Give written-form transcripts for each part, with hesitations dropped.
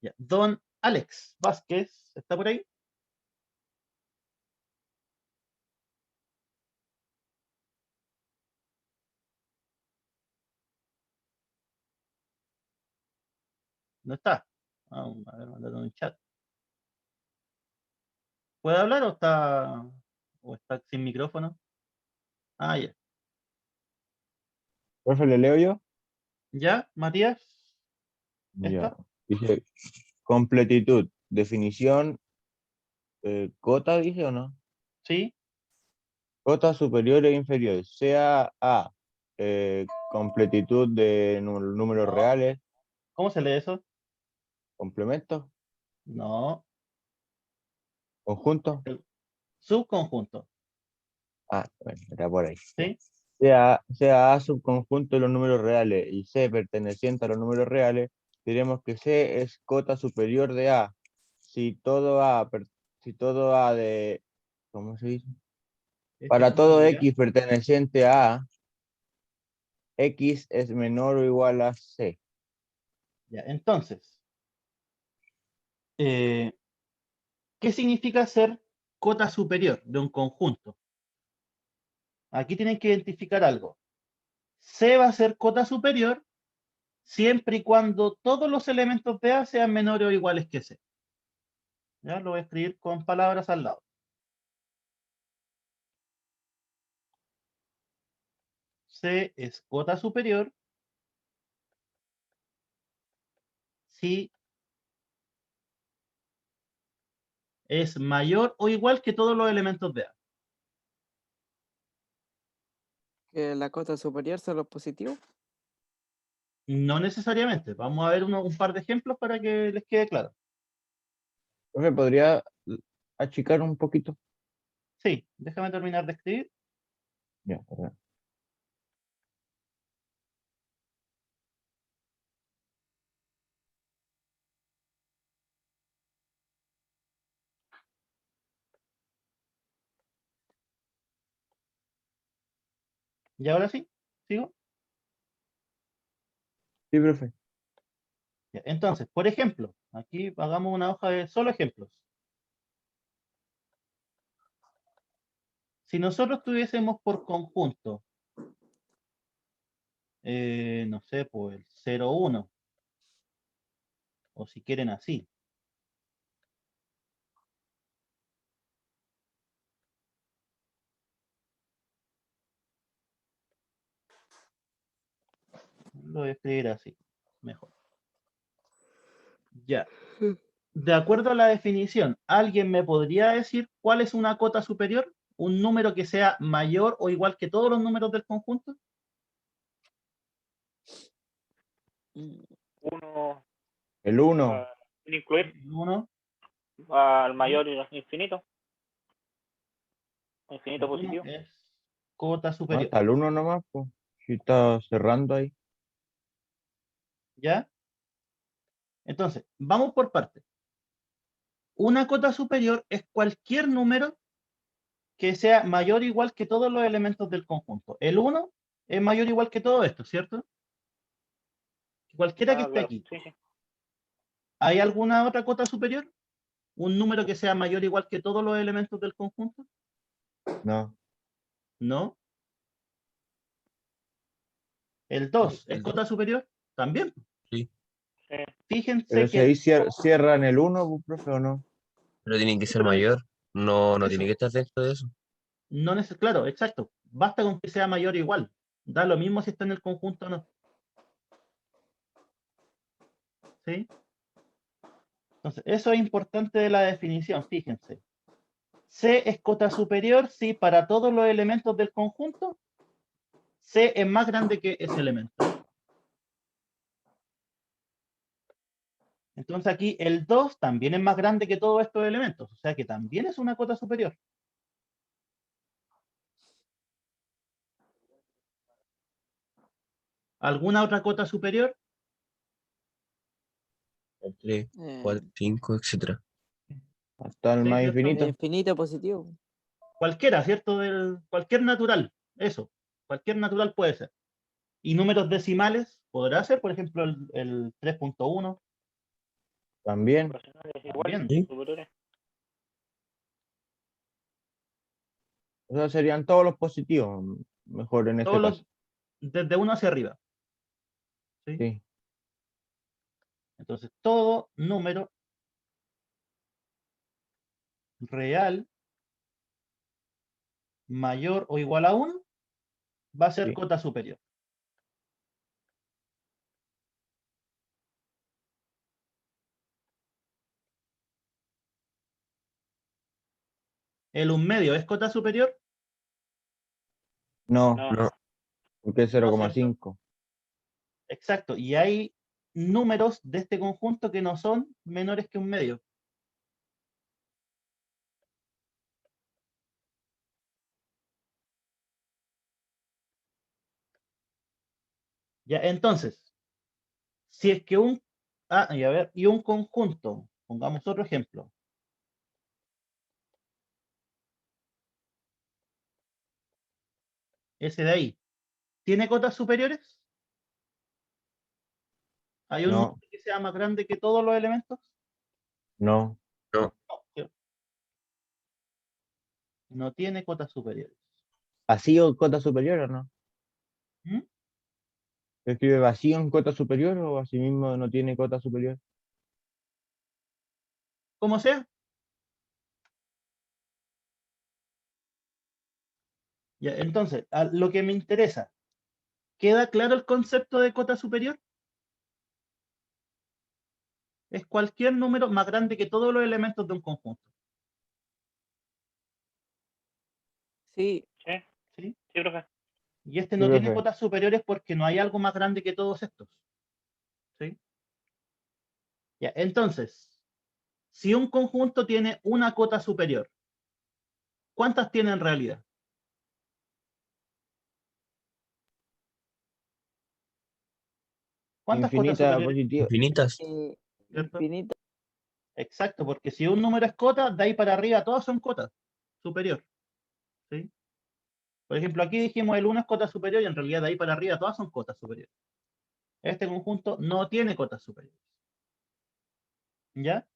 Ya. Don Alex Vázquez, ¿está por ahí? No está. A ver, mandar un chat. ¿Puede hablar o está sin micrófono? Ah, ya. Profe, ¿le leo yo? ¿Ya, Matías? Ya. ¿Está? Dice, completitud, definición, cota, dice o no? ¿Sí? Cota superior e inferior, sea A, completitud de números reales, ¿Cómo se lee eso? complemento, No. conjunto. El subconjunto. Ah, bueno, era por ahí. Ya. ¿Sí? Sea A subconjunto de los números reales y C perteneciente a los números reales, diremos que C es cota superior de A. Si todo A, si todo A de, ¿cómo se dice? Este es Para como el todo día. X perteneciente a A, X es menor o igual a C. Ya, entonces, eh, ¿qué significa ser cota superior de un conjunto? Aquí tienen que identificar algo. C va a ser cota superior siempre y cuando todos los elementos de A sean menores o iguales que C. Ya lo voy a escribir con palabras al lado. C es cota superior si es mayor o igual que todos los elementos de A. Que la cota superior son los positivos. No necesariamente. Vamos a ver un par de ejemplos para que les quede claro. ¿Me podría achicar un poquito? Sí, déjame terminar de escribir. Ya, perdón. Y ahora sí, sigo. Sí, profe. Ya, entonces, por ejemplo, aquí hagamos una hoja de solo ejemplos. Si nosotros tuviésemos por conjunto, no sé, pues el 0, 1, o si quieren así. Lo voy a escribir así, mejor. Ya. De acuerdo a la definición, ¿alguien me podría decir cuál es una cota superior? ¿Un número que sea mayor o igual que todos los números del conjunto? Uno, El 1, sin incluir Uno, al mayor infinito. Infinito uno positivo. es cota no, superior. hasta el 1 nomás, pues. Si está cerrando ahí. ¿Ya? Entonces, vamos por partes. Una cota superior es cualquier número que sea mayor o igual que todos los elementos del conjunto. El 1 es mayor o igual que todo esto, ¿cierto? Cualquiera que Ah, esté claro. aquí. Sí, sí. ¿Hay alguna otra cota superior? ¿Un número que sea mayor o igual que todos los elementos del conjunto? No. No. El 2 es cota superior también. Sí, Sí. Fíjense Pero si que ahí cierran el 1, pues, profe, ¿o no? pero tiene que sí, ser pero mayor. No, no tiene eso, que estar dentro de eso. no es claro, exacto. Basta con que sea mayor o igual. Da lo mismo si está en el conjunto o no. ¿Sí? Entonces, eso es importante de la definición, fíjense. C es cota superior si para todos los elementos del conjunto C es más grande que ese elemento. Entonces aquí el 2 también es más grande que todos estos elementos, o sea que también es una cota superior. ¿Alguna otra cota superior? El 3, Eh, 4, 5, etcétera. Hasta el Sí, más ¿cierto? infinito. infinito positivo. Cualquiera, ¿cierto? Cualquier natural, eso. Cualquier natural puede ser. Y números decimales podrá ser, por ejemplo, el 3.1. También. Racionales También. iguales, Sí. superiores. O sea, serían todos los positivos, mejor en este Todos caso. desde 1 hacia arriba. ¿Sí? Sí. Entonces, todo número real mayor o igual a 1 va a ser Sí. cota superior. ¿El 1/2 es cota superior? No, No, No. porque es No, ¿cierto? 0,5. Exacto. Y hay números de este conjunto que no son menores que 1/2. Ya, entonces, si es que y a ver, y un conjunto, pongamos otro ejemplo. Ese de ahí, ¿tiene cotas superiores? ¿Hay un No, número que sea más grande que todos los elementos? no. No. No, ¿cierto? No tiene cotas superiores. ¿Vacío cota superior o no? ¿Mm? ¿Se escribe vacío en cota superior o así mismo no tiene cota superior? Como sea. Ya, entonces, a lo que me interesa, ¿queda claro el concepto de cota superior? Es cualquier número más grande que todos los elementos de un conjunto. Sí, sí, ¿Sí? sí, profe. Y este Sí, no tiene profe. cotas superiores porque no hay algo más grande que todos estos. ¿Sí? Ya, entonces, si un conjunto tiene una cota superior, ¿cuántas tiene en realidad? ¿Cuántas cotas Infinita superiores? positiva. Infinitas. ¿Cierto? infinito. Exacto, porque si un número es cota, de ahí para arriba todas son cotas superior. ¿Sí? Por ejemplo, aquí dijimos el 1 es cota superior y en realidad de ahí para arriba todas son cotas superiores. Este conjunto no tiene cotas superiores. ¿Ya?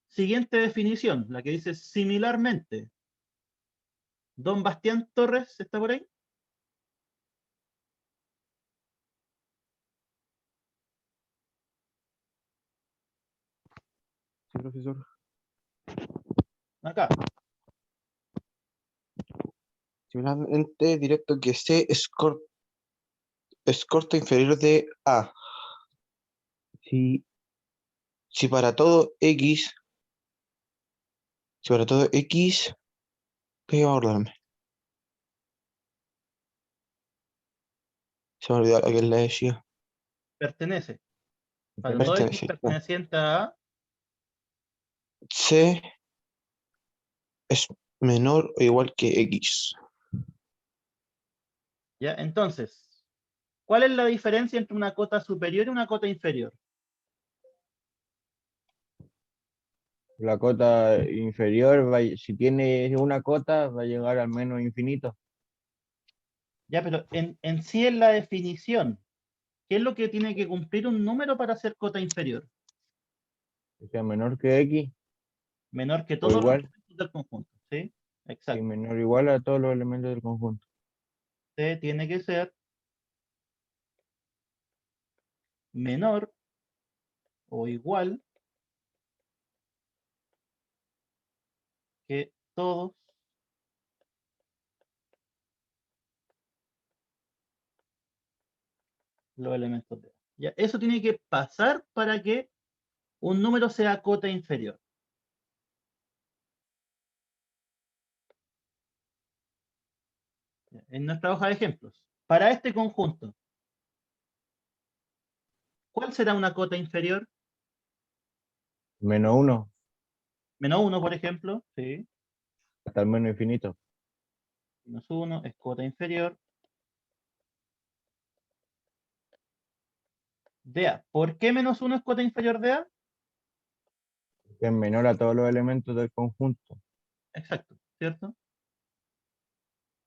Siguiente definición, la que dice similarmente. Don Bastián Torres, ¿está por ahí? Sí, profesor. Acá. Similarmente, directo que C es corta inferior de A. Si, si para todo X, si para todo X, ¿qué iba a acordarme? Se me olvidó a quién le decía. Pertenece. Para todo X Pertenece. perteneciente a A, C es menor o igual que X. ¿ya? Entonces, ¿cuál es la diferencia entre una cota superior y una cota inferior? La cota inferior, si tiene una cota, va a llegar al menos infinito. Ya, pero en sí es la definición. ¿Qué es lo que tiene que cumplir un número para ser cota inferior? Que sea menor que X Menor que o todos los igual, elementos del conjunto. ¿Sí? y Exacto. menor o igual a todos los elementos del conjunto. C tiene que ser menor o igual que todos los elementos de A. Ya, eso tiene que pasar para que un número sea cota inferior. Ya, en nuestra hoja de ejemplos. Para este conjunto, ¿cuál será una cota inferior? Menos 1 Menos 1, por ejemplo. Sí. hasta el menos infinito. Menos 1 es cota inferior de A. ¿Por qué menos 1 es cota inferior de A? Que es menor a todos los elementos del conjunto. Exacto, ¿cierto?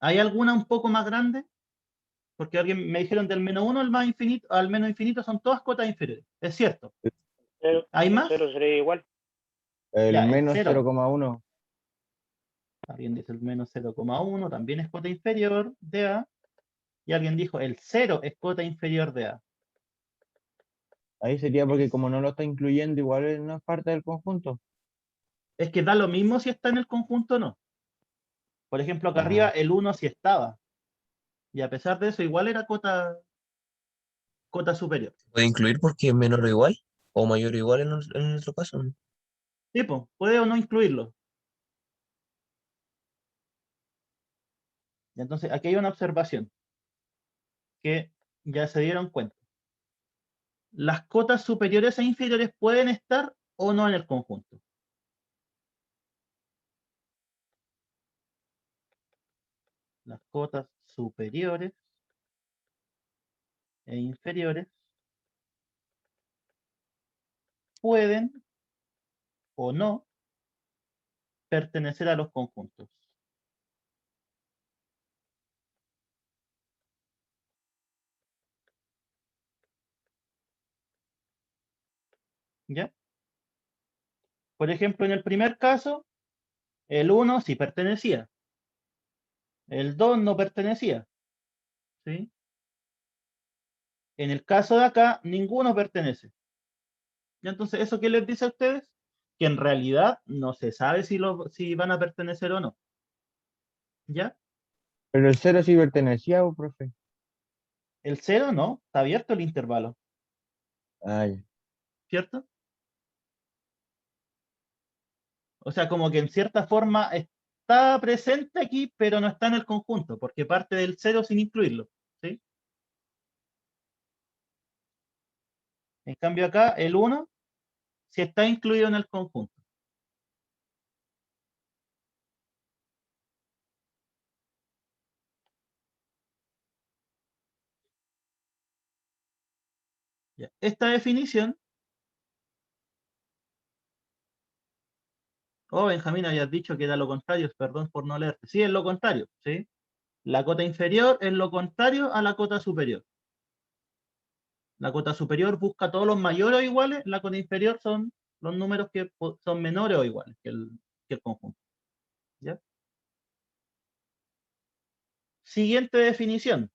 ¿Hay alguna un poco más grande? Porque alguien me dijeron del menos 1 al más infinito, al menos infinito son todas cotas inferiores. Es cierto. Cero, ¿Hay más? cero sería igual. El Ya, el menos 0. 0,1. Alguien dice el menos 0,1 también es cota inferior de A. Y alguien dijo el 0 es cota inferior de A. Ahí sería porque como no lo está incluyendo, igual no es parte del conjunto. Es que da lo mismo si está en el conjunto o no. Por ejemplo, acá Ah. arriba el 1 sí estaba. Y a pesar de eso, igual era cota superior. ¿Puede incluir porque es menor o igual? ¿O mayor o igual en nuestro caso? Tipo, puede o no incluirlo. Y entonces, aquí hay una observación que ya se dieron cuenta. Las cotas superiores e inferiores pueden estar o no en el conjunto. Las cotas superiores e inferiores pueden o no pertenecer a los conjuntos. ¿Ya? Por ejemplo, en el primer caso, el 1 sí pertenecía. El 2 no pertenecía. ¿Sí? En el caso de acá, ninguno pertenece. ¿Ya? Entonces, ¿eso qué les dice a ustedes? Que en realidad no se sabe si van a pertenecer o no. ¿Ya? Pero el 0 sí pertenecía, profe. El 0 no, está abierto el intervalo, Ah, ya. ¿cierto? O sea, como que en cierta forma está presente aquí, pero no está en el conjunto, porque parte del 0 sin incluirlo. ¿Sí? En cambio acá, el 1 sí está incluido en el conjunto. Ya. Esta definición, Benjamín, habías dicho que era lo contrario, perdón por no leerte. Sí, es lo contrario, ¿sí? La cota inferior es lo contrario a la cota superior. La cota superior busca todos los mayores o iguales, la cota inferior son los números que son menores o iguales que el conjunto. ¿Ya? Siguiente definición.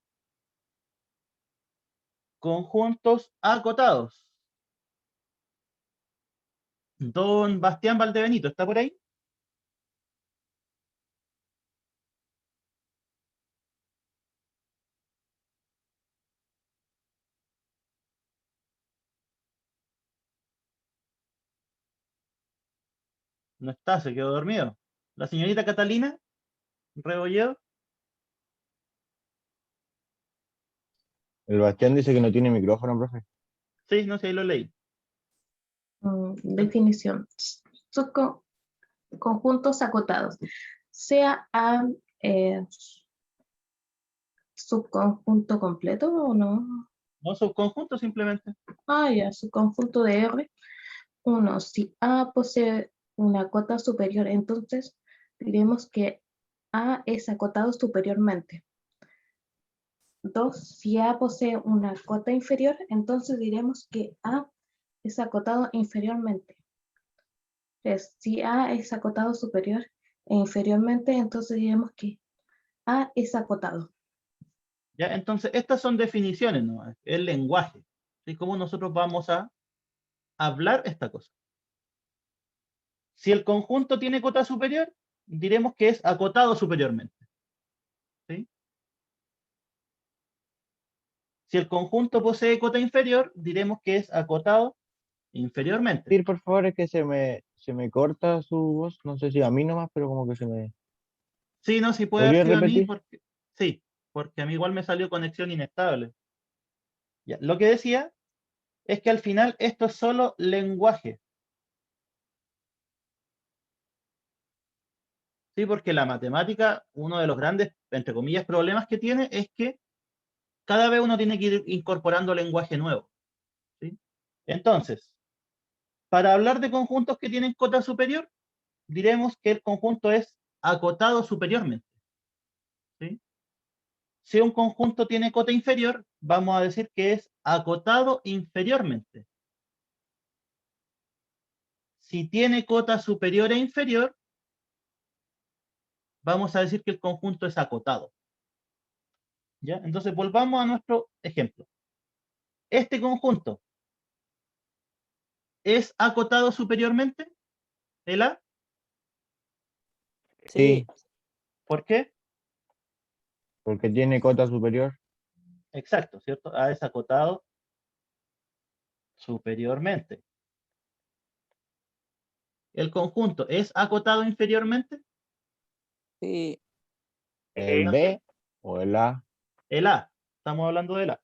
Conjuntos acotados. Don Bastián Valdebenito, ¿está por ahí? No está, se quedó dormido. La señorita Catalina Rebolledo. El Bastián dice que no tiene micrófono, profe. Sí, no sé, ahí lo leí. Definición. Conjuntos acotados. Sea A subconjunto completo o no. No subconjunto simplemente. Ya, subconjunto de R. 1. Si A posee una cota superior, entonces diremos que A es acotado superiormente. 2. Si A posee una cota inferior, entonces diremos que A es acotado inferiormente. 3. Si A es acotado superior e inferiormente, entonces diremos que A es acotado. ¿Ya? Entonces, estas son definiciones, ¿no? El lenguaje. ¿Sí? Cómo nosotros vamos a hablar esta cosa. Si el conjunto tiene cota superior, diremos que es acotado superiormente. ¿Sí? Si el conjunto posee cota inferior, diremos que es acotado inferiormente. Sí, por favor, es que se me corta su voz. No sé si a mí nomás, pero como que se me... Sí, no, sí puede haber ¿Podría sido a mí, repetir? porque sí, porque a mí igual me salió conexión inestable. Ya, lo que decía es que al final esto es solo lenguaje. Sí, porque la matemática, uno de los grandes, entre comillas, problemas que tiene es que cada vez uno tiene que ir incorporando lenguaje nuevo. ¿Sí? Entonces, para hablar de conjuntos que tienen cota superior, diremos que el conjunto es acotado superiormente. ¿Sí? Si un conjunto tiene cota inferior, vamos a decir que es acotado inferiormente. Si tiene cota superior e inferior, vamos a decir que el conjunto es acotado. ¿Ya? Entonces volvamos a nuestro ejemplo. Este conjunto es acotado superiormente, el A. Sí, ¿Por qué? porque tiene cota superior. Exacto, ¿cierto? A es acotado superiormente. ¿El conjunto es acotado inferiormente? sí, El Sí. B o el A. El A. Estamos hablando del A.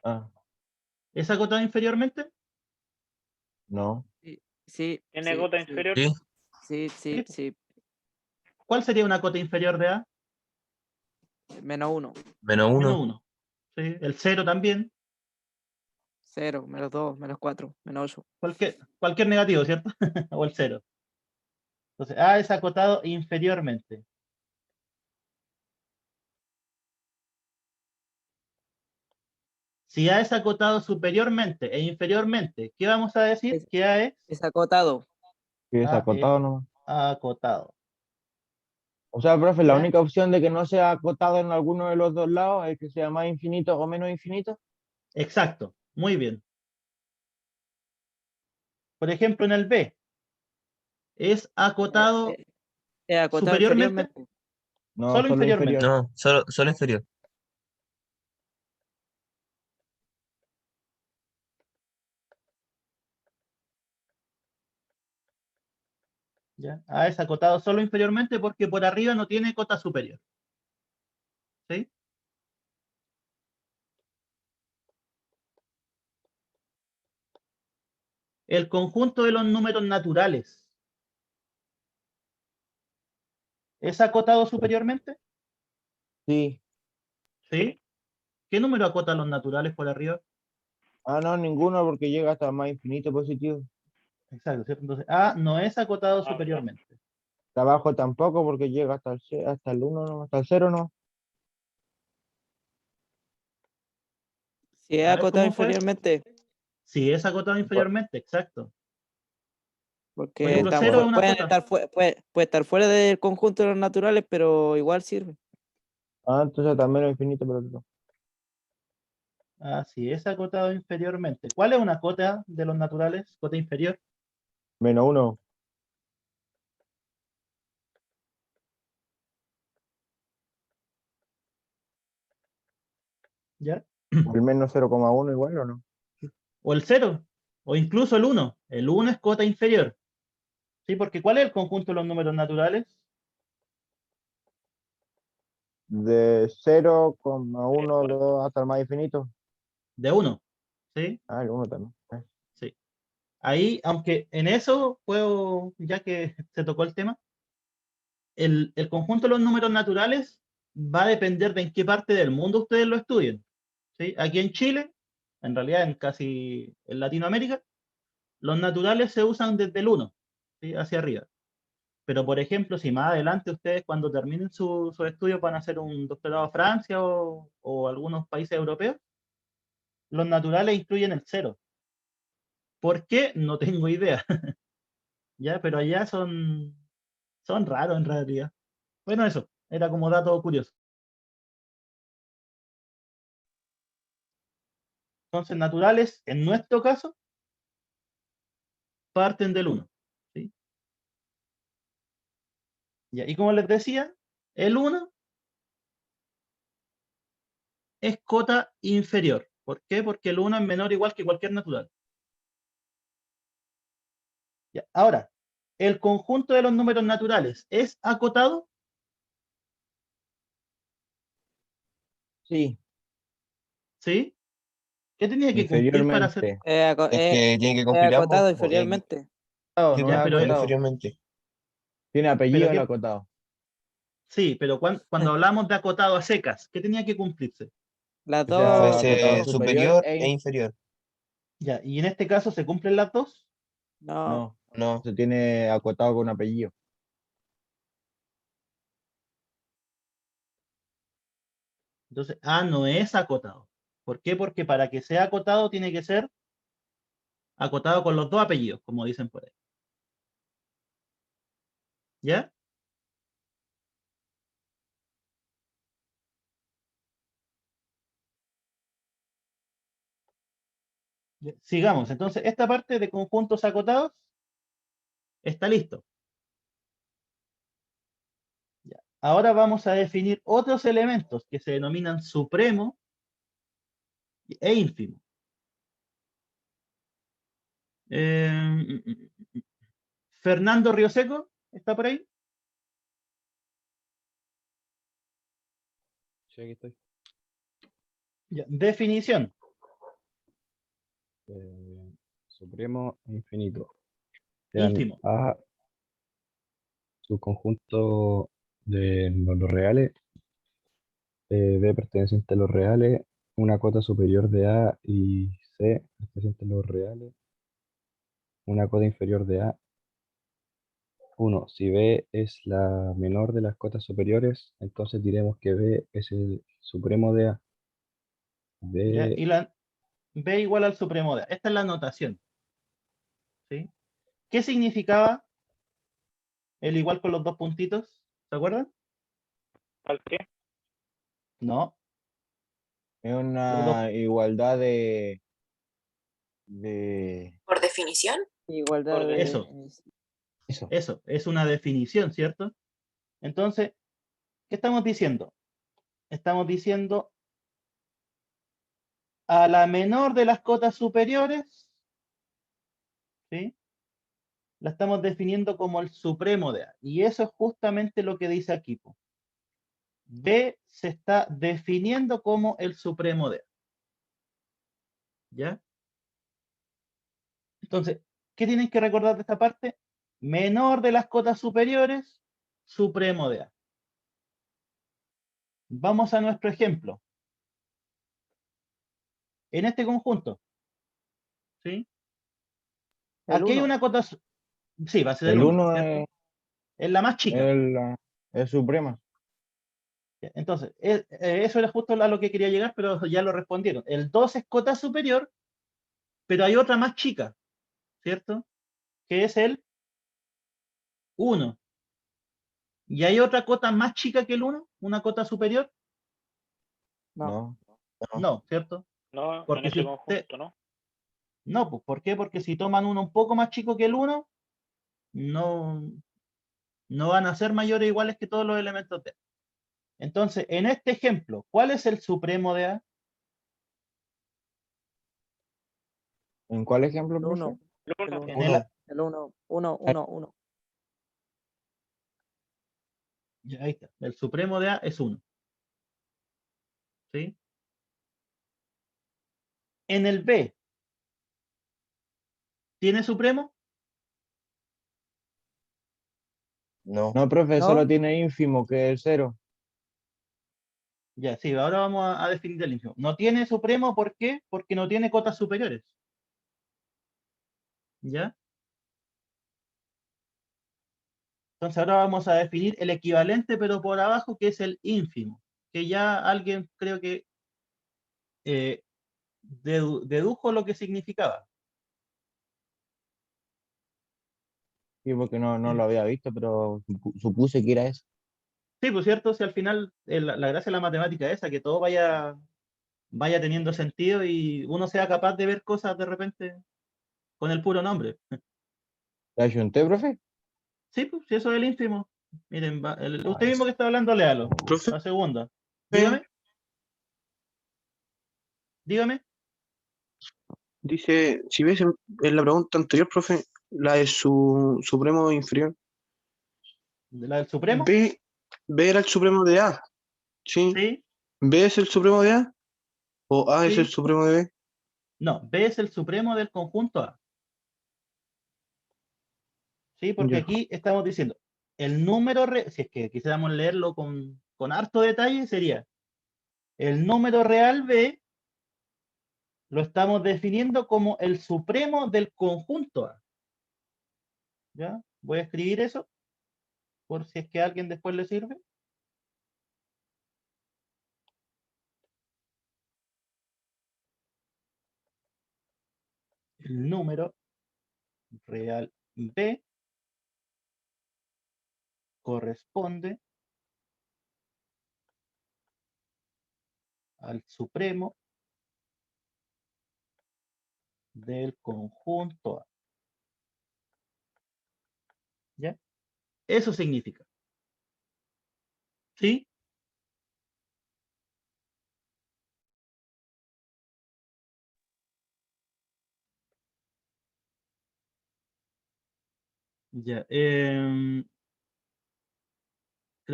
Ah, ¿Es acotado inferiormente? no. sí, sí, ¿Tiene sí, cota sí, inferior? Sí, sí, sí, sí. ¿Cuál sería una cota inferior de A? -1, menos Menos 1. 1. ¿Sí? El 0 también. 0, -2, -4, -8. Cualquier negativo, ¿cierto? O el 0. Entonces, A es acotado inferiormente. Si A es acotado superiormente e inferiormente, ¿qué vamos a decir? Es, Que A es es acotado. Sí, es A es acotado nomás. acotado. O sea, profe, la ¿Ya? única opción de que no sea acotado en alguno de los dos lados es que sea más infinito o menos infinito. Exacto. Muy bien. Por ejemplo, en el B, ¿es acotado Es acotado superiormente? inferiormente. No, Solo solo inferiormente. inferior. No, solo inferior. ¿Ya? A es acotado solo inferiormente porque por arriba no tiene cota superior. ¿Sí? El conjunto de los números naturales, ¿es acotado superiormente? Sí. ¿Sí? ¿Qué número acota los naturales por arriba? Ah, no, ninguno porque llega hasta más infinito positivo. Exacto, ¿cierto? Entonces, A no es acotado Ah, ¿verdad? superiormente. De abajo tampoco porque llega hasta el 1, no, hasta el 0 no. Si es A ver, acotado ¿cómo fue? inferiormente, Si es acotado inferiormente, exacto. Por porque ejemplo, 0 es una pueden cota. estar, puede estar fuera del conjunto de los naturales, pero igual sirve. Ah, entonces también es infinito, pero no. Ah, sí, es acotado inferiormente. ¿Cuál es una cota de los naturales? Cota inferior. -1. ¿Ya? O el menos 0,1 igual o no. O el 0. O incluso el 1. El 1 es cota inferior. ¿Sí? Porque ¿cuál es el conjunto de los números naturales? De 0,1 2 hasta el más infinito. De 1. ¿Sí? Ah, el 1 también. Sí. Ahí, aunque en eso puedo, ya que se tocó el tema, el conjunto de los números naturales va a depender de en qué parte del mundo ustedes lo estudien. ¿Sí? Aquí en Chile, en realidad en Latinoamérica, los naturales se usan desde el 1, ¿sí? Hacia arriba. Pero, por ejemplo, si más adelante ustedes cuando terminen sus estudios van a hacer un doctorado a Francia o algunos países europeos, los naturales incluyen el 0. ¿Por qué? No tengo idea. ¿Ya? Pero allá son raros en realidad. Bueno, eso, era como dato curioso. Entonces, naturales, en nuestro caso, parten del 1. ¿Sí? Ya, y como les decía, el 1 es cota inferior. ¿Por qué? Porque el 1 es menor o igual que cualquier natural. Ya, ahora, ¿el conjunto de los números naturales es acotado? Sí, ¿Sí? ¿Qué tenía que cumplir para hacer? inferiormente. Es que tiene que Es cumplir ambos, acotado po, y aquí, inferiormente. No, sí, no es Ya, po, pero, no acotado. inferiormente. Tiene pero apellido el qué, acotado. sí, pero cuando hablamos de acotado a secas, ¿qué tenía que cumplirse? Las Que sea dos, acotado Fuese superior superior e inferior. Ya, y en este caso se cumplen las dos. no, no, No, se tiene acotado con apellido. Entonces, A no es acotado. ¿Por qué? Porque para que sea acotado tiene que ser acotado con los dos apellidos, como dicen por ahí. ¿Ya? Ya, sigamos. Entonces, esta parte de conjuntos acotados está listo. Ya. Ahora vamos a definir otros elementos que se denominan supremo e ínfimo. Fernando Rioseco, ¿está por ahí? Sí, aquí estoy. Ya. Definición. Supremo e infinito. Sean Ínfimo. A subconjunto de los reales, B perteneciente a los reales, una cota superior de A y C perteneciente a los reales, una cota inferior de A. 1. Si B es la menor de las cotas superiores, entonces diremos que B es el supremo de A. ¿Ya? B, Y la B igual al supremo de A. Esta es la notación. ¿Sí? ¿Qué significaba el igual con los dos puntitos? ¿Se acuerdan? ¿Al qué? No. Es Los dos. una igualdad de Por definición. Igualdad Por de... Eso. eso. Eso. Es una definición, ¿cierto? Entonces, ¿qué estamos diciendo? Estamos diciendo a la menor de las cotas superiores, ¿sí? La estamos definiendo como el supremo de A. Y eso es justamente lo que dice aquí, po. B se está definiendo como el supremo de A. ¿Ya? Entonces, ¿qué tienen que recordar de esta parte? Menor de las cotas superiores, supremo de A. Vamos a nuestro ejemplo. En este conjunto, ¿sí? El Aquí hay 1. una cota, sí, va a ser el El 1, 1 ¿cierto? Es la más chica. es suprema. Entonces, eso era justo a lo que quería llegar, pero ya lo respondieron. El 2 es cota superior, pero hay otra más chica, ¿cierto? Que es el 1. ¿Y hay otra cota más chica que el 1? ¿Una cota superior? No. No. No, ¿cierto? No, en Porque si ese usted... conjunto, ¿no? No, pues ¿por qué? Porque si toman uno un poco más chico que el 1, no, no van a ser mayores o iguales que todos los elementos de A. Entonces, en este ejemplo, ¿cuál es el supremo de A? ¿En cuál ejemplo, El profe? 1. El El uno. 1. En el, El 1. 1, 1, 1. ya, ahí está. El supremo de A es 1. ¿Sí? En el B, ¿tiene supremo? No. No, profe, ¿No? solo tiene ínfimo, que es el 0. Ya, sí, ahora vamos a definir el ínfimo. No tiene supremo, ¿por qué? Porque no tiene cotas superiores. ¿Ya? Entonces ahora vamos a definir el equivalente, pero por abajo, que es el ínfimo. Que ya alguien creo que eh, dedujo lo que significaba. Sí, porque no lo había visto, pero supuse que era eso. Sí, pues cierto, si al final la gracia de la matemática es esa, que todo vaya teniendo sentido y uno sea capaz de ver cosas de repente con el puro nombre. ¿Te ayunté, profe? Sí, pues si eso es el ínfimo. Miren, Ah, usted mismo que está hablando, léalo. Profe, La segunda. Dígame, dígame. dice, si ves en la pregunta anterior, profe, la de su supremo inferior, ¿La del supremo? B, B era el supremo de A, ¿sí? Sí, ¿B es el supremo de A o A es el sí. supremo de B? No, B es el supremo del conjunto A. ¿Sí? Porque Ya, aquí estamos diciendo, el número, si es que quisiéramos leerlo con harto detalle, sería el número real B lo estamos definiendo como el supremo del conjunto A. ¿Ya? Voy a escribir eso por si es que a alguien después le sirve. el número real B corresponde al supremo del conjunto A. ¿Ya? Eso significa. ¿Sí? Ya. Creo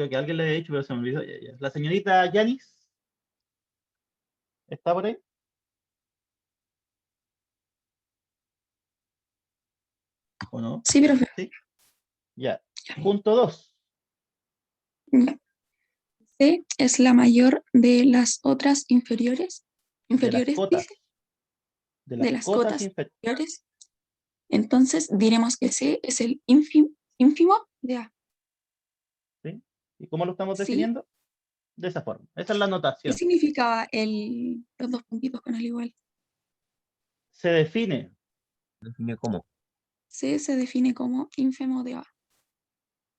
que alguien le había dicho, pero se me olvidó. Ya. La señorita Yanis. ¿Está por ahí? ¿O no? Sí, profe. Sí. Ya. Punto 2. Ya. C es la mayor de las otras inferiores. De las Inferiores, cotas. dice. De De las las cotas cotas inferiores. inferiores. Entonces diremos que C es el ínfimo de A. ¿Sí? ¿Y cómo lo estamos Sí. definiendo? De esa forma. Esa es la ¿Qué notación. significaba los dos puntitos con el igual? Se define. Define cómo. C se define como ínfimo de A.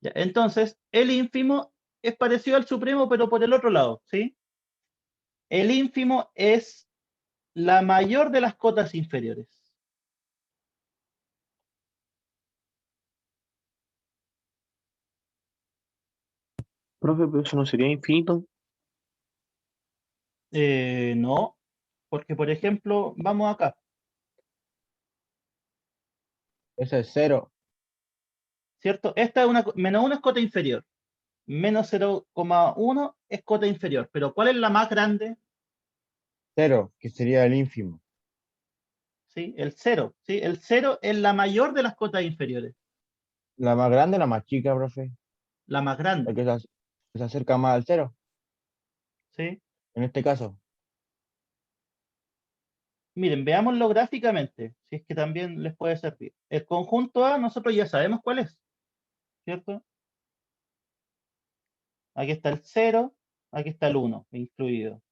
Ya. Entonces, el ínfimo es parecido al supremo, pero por el otro lado. ¿Sí? El ínfimo es la mayor de las cotas inferiores. Profe, pero eso no sería infinito. No, porque por ejemplo, vamos acá, Eso es 0. ¿cierto? Esta es menos 1 es cota inferior, menos 0,1 es cota inferior, pero ¿cuál es la más grande? 0, que sería el ínfimo. ¿Sí? El 0, ¿sí? El 0 es la mayor de las cotas inferiores, La más grande, la más chica, profe. la más La grande, que se acerca más al 0, ¿sí? en este caso. Miren, veámoslo gráficamente, si es que también les puede servir. El conjunto A, nosotros ya sabemos cuál es, ¿cierto? Aquí está el 0, aquí está el 1 incluido.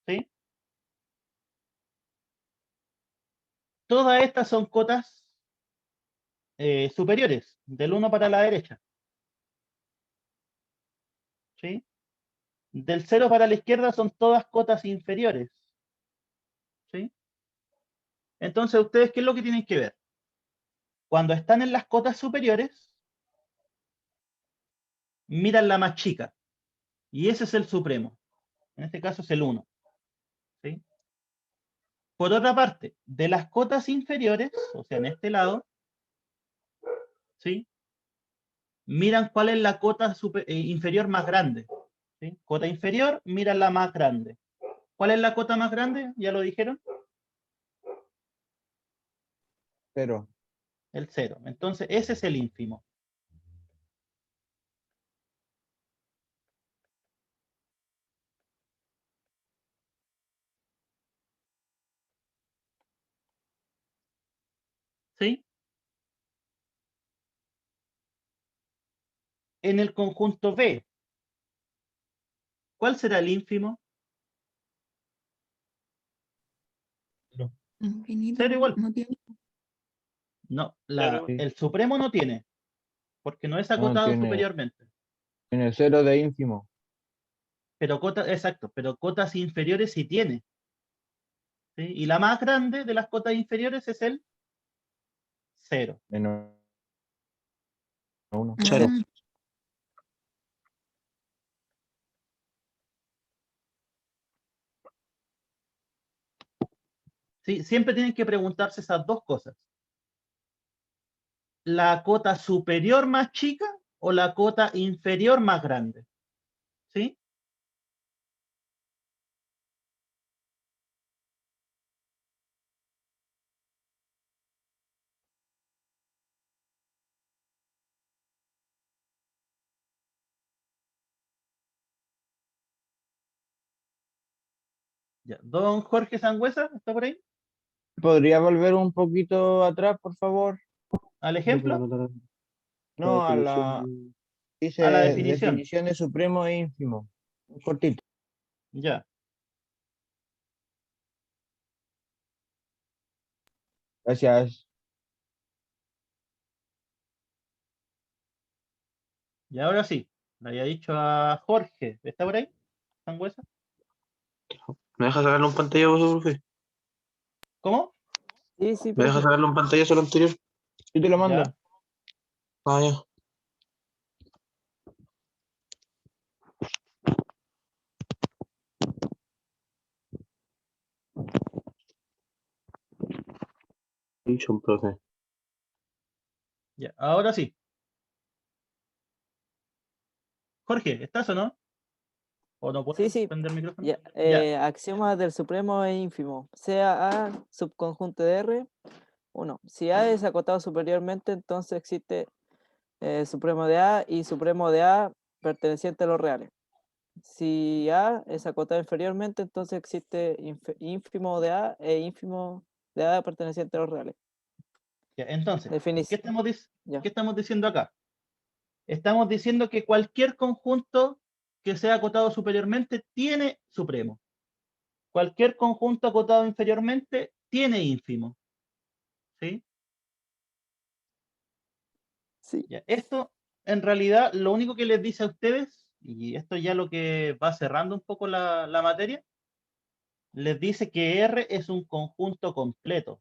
¿Sí? Todas estas son cotas superiores, del 1 para la derecha. ¿Sí? Del 0 para la izquierda son todas cotas inferiores. ¿Sí? Entonces, ¿ustedes qué es lo que tienen que ver? Cuando están en las cotas superiores, miran la más chica. Y ese es el supremo. En este caso es el 1. ¿Sí? Por otra parte, de las cotas inferiores, o sea, en este lado, ¿sí? Miran cuál es la cota inferior más grande. ¿Sí? Cota inferior, miran la más grande. ¿Cuál es la cota más grande? ¿Ya lo dijeron? 0. El 0. Entonces, ese es el ínfimo. ¿Sí? En el conjunto B, ¿cuál será el ínfimo? Infinito. 0 igual. No tiene. No, Cero. el supremo no tiene, porque no es No acotado tiene, superiormente. tiene 0 de ínfimo. Pero exacto, pero cotas inferiores sí tiene. ¿Sí? Y la más grande de las cotas inferiores es el 0. Menos 1. Cero. Ah, ¿Sí? Siempre tienen que preguntarse esas dos cosas. ¿La cota superior más chica o la cota inferior más grande? ¿Sí? Ya. Don Jorge Sangüesa, ¿está por ahí? ¿Podría volver un poquito atrás, por favor? Al ejemplo, No, a solución. la... Dice a la definición. definición de supremo e ínfimo. Cortito. Ya. Gracias. Y ahora sí, le había dicho a Jorge, ¿está por ahí? ¿Sangüesa? ¿Me deja sacarle un pantallazo, profe? ¿Cómo? Sí, sí, ¿Me deja profe. sacarle un pantallazo al anterior? Yo te lo mando. Ya. Ah, ya. Dicho, profe. Ya, ahora sí. Jorge, ¿estás o no? ¿O no Sí, puedes sí. prender el micrófono? Ya, Ya. axiomas del supremo e ínfimo. Sea A subconjunto de R. 1. Si A es acotado superiormente, entonces existe supremo de A y supremo de A perteneciente a los reales. Si A es acotado inferiormente, entonces existe ínfimo de A e ínfimo de A perteneciente a los reales. Ya, entonces, ¿qué Definición. estamos, Ya. ¿qué estamos diciendo acá? Estamos diciendo que cualquier conjunto que sea acotado superiormente tiene supremo. Cualquier conjunto acotado inferiormente tiene ínfimo. ¿Sí? Sí. Ya, esto, en realidad, lo único que les dice a ustedes, y esto ya lo que va cerrando un poco la materia, les dice que R es un conjunto completo.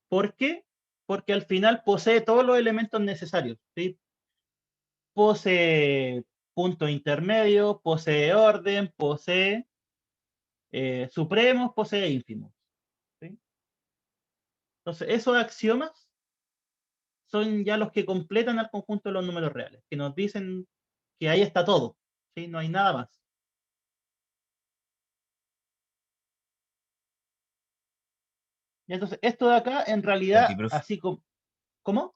¿Por qué? Porque al final posee todos los elementos necesarios. ¿Sí? Posee punto intermedio, posee orden, posee supremos, posee ínfimos. ¿Sí? Entonces, esos axiomas son ya los que completan al conjunto de los números reales, que nos dicen que ahí está todo. ¿Sí? No hay nada más. Y entonces, esto de acá, en realidad, Aquí, profe, así como... ¿Cómo?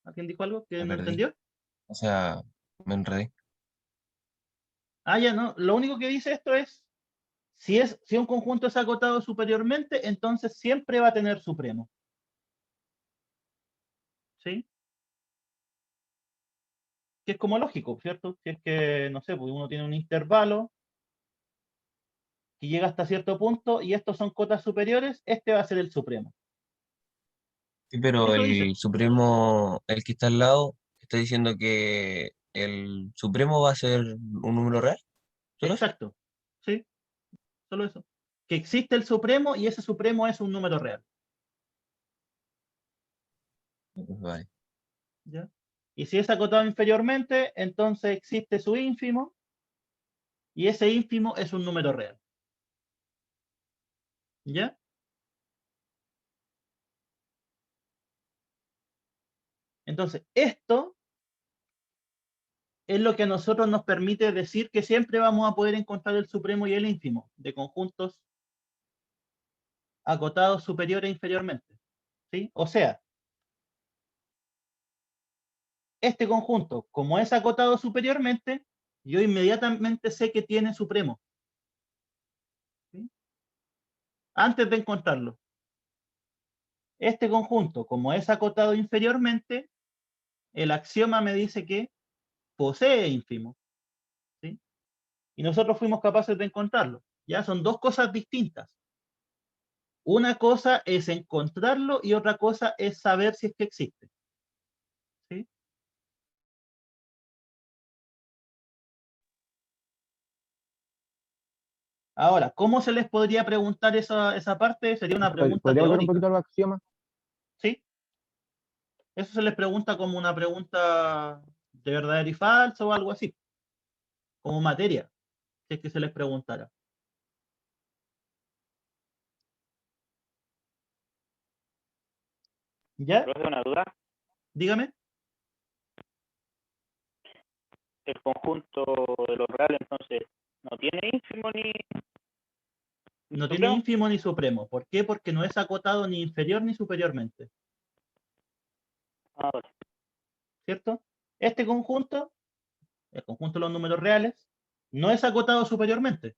¿Alguien dijo algo que me no perdí. entendió? O sea, me enredé. Ah, ya no. Lo único que dice esto es, si un conjunto es acotado superiormente, entonces siempre va a tener supremo. ¿Sí? Que es como lógico, ¿cierto? Si es que, no sé, pues uno tiene un intervalo que llega hasta cierto punto y estos son cotas superiores, este va a ser el supremo. Sí, pero Eso dice. el supremo, el que está al lado, está diciendo que el supremo va a ser un número real. ¿Solo eso? Exacto. ¿Sí? Solo eso. Que existe el supremo y ese supremo es un número real. Vale. ¿Ya? Y si es acotado inferiormente, entonces existe su ínfimo y ese ínfimo es un número real. ¿Ya? Entonces, esto es lo que a nosotros nos permite decir que siempre vamos a poder encontrar el supremo y el ínfimo de conjuntos acotados superior e inferiormente. ¿Sí? O sea, este conjunto, como es acotado superiormente, yo inmediatamente sé que tiene supremo. ¿Sí? Antes de encontrarlo. Este conjunto, como es acotado inferiormente, el axioma me dice que posee ínfimo. ¿Sí? Y nosotros fuimos capaces de encontrarlo. Ya son dos cosas distintas. Una cosa es encontrarlo y otra cosa es saber si es que existe. ¿Sí? Ahora, ¿cómo se les podría preguntar esa parte? Sería una pregunta ¿Podría volver un teórica. poquito a los axiomas? ¿Sí? Eso se les pregunta como una pregunta de verdadero y falso o algo así. Como materia, si es que se les preguntara. ¿Ya? Profe, una duda. Dígame. El conjunto de los reales, entonces, no tiene ínfimo ni No tiene supremo. ínfimo ni supremo. ¿Por qué? Porque no es acotado ni inferior ni superiormente. Ah, vale. ¿Cierto? Este conjunto, el conjunto de los números reales, no es acotado superiormente.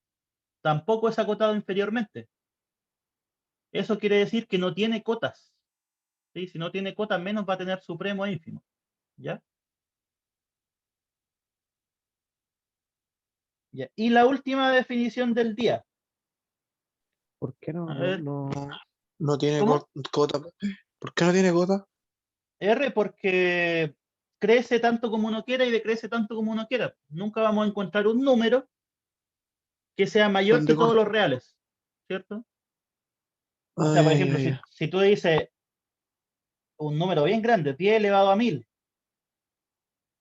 Tampoco es acotado inferiormente. Eso quiere decir que no tiene cotas. ¿sí? Si no tiene cotas menos, va a tener supremo e ínfimo. ¿Ya? Ya. Y la última definición del día. ¿Por qué A ver, No tiene ¿cómo? cota. ¿Por qué no tiene cota? R porque crece tanto como uno quiera y decrece tanto como uno quiera. Nunca vamos a encontrar un número que sea mayor ¿Dónde que todos corta? los reales, ¿cierto? O sea, Ay, por ay, ejemplo, ay, ay. si tú dices un número bien grande, 10 elevado a 1000,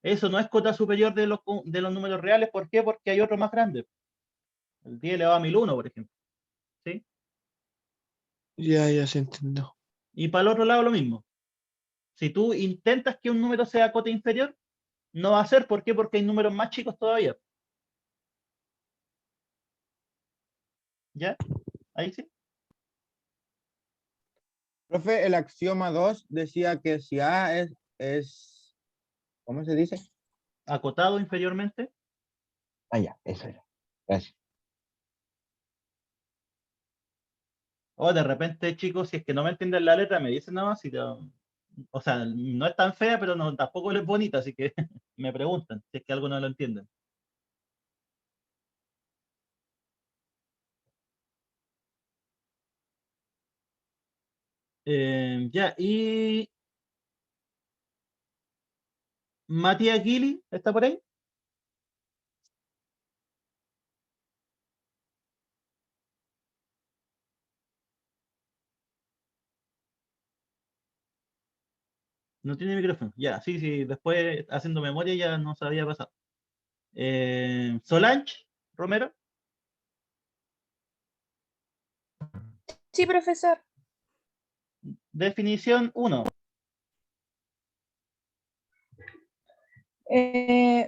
eso no es cota superior de los números reales. ¿Por qué? Porque hay otro más grande, el 10 elevado a 1001, por ejemplo. ¿Sí? Ya se entendió. Y para el otro lado lo mismo. Si tú intentas que un número sea cota inferior, no va a ser. ¿Por qué? Porque hay números más chicos todavía. ¿Ya? Ahí sí. Profe, el axioma 2 decía que si A es, ¿cómo se dice? Acotado inferiormente. Ah, ya, eso era. Gracias. O de repente, chicos, si es que no me entienden la letra, me dicen nada más. O sea, no es tan fea, pero no, tampoco es bonita, así que me preguntan si es que algo no lo entienden. Ya, y Matías Gili, ¿está por ahí? No tiene micrófono. Ya, sí, sí, después haciendo memoria ya no se había pasado. Solange Romero, Sí, profesor. definición 1.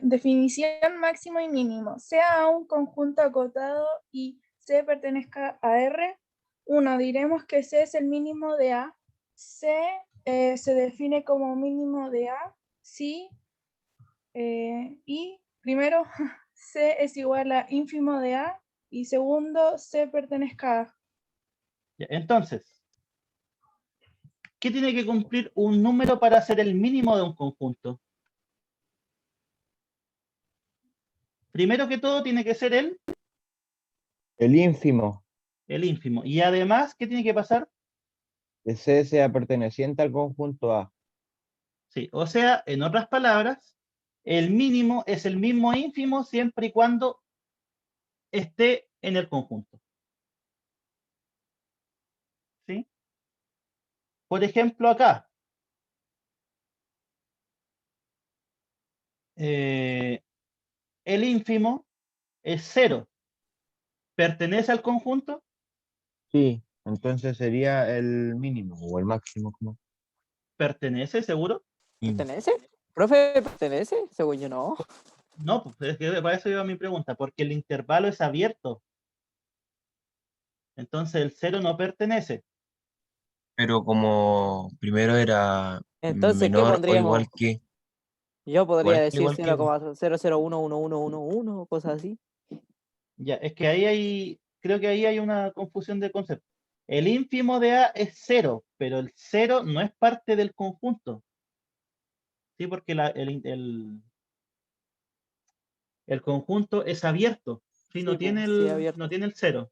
Definición máximo y mínimo. Sea un conjunto acotado y C pertenezca a R. 1. Diremos que C es el mínimo de A. C se define como mínimo de A si y primero C es igual a ínfimo de A y segundo C pertenezca a A. Ya, entonces, ¿qué tiene que cumplir un número para ser el mínimo de un conjunto? Primero que todo, tiene que ser El ínfimo el ínfimo. Y además, ¿qué tiene que pasar? que C sea perteneciente al conjunto A. Sí, o sea, en otras palabras, el mínimo es el mismo ínfimo siempre y cuando esté en el conjunto. ¿Sí? Por ejemplo, acá, el ínfimo es 0. ¿Pertenece al conjunto? Sí, entonces sería el mínimo o el máximo. ¿Cómo? ¿Pertenece, seguro? ¿Pertenece? ¿Profe, pertenece? Según yo no. No, pues es que para eso iba mi pregunta, porque el intervalo es abierto. Entonces el 0 no pertenece. Pero como primero era Entonces, ¿qué menor o igual pondríamos? que, Yo podría decir igual que, 0,001111 o cosas así. Ya, es que creo que ahí hay una confusión de concepto. El ínfimo de A es 0, pero el 0 no es parte del conjunto. Sí, porque el conjunto es abierto. Sí, Sí, pues, sí, no abierto. tiene el 0.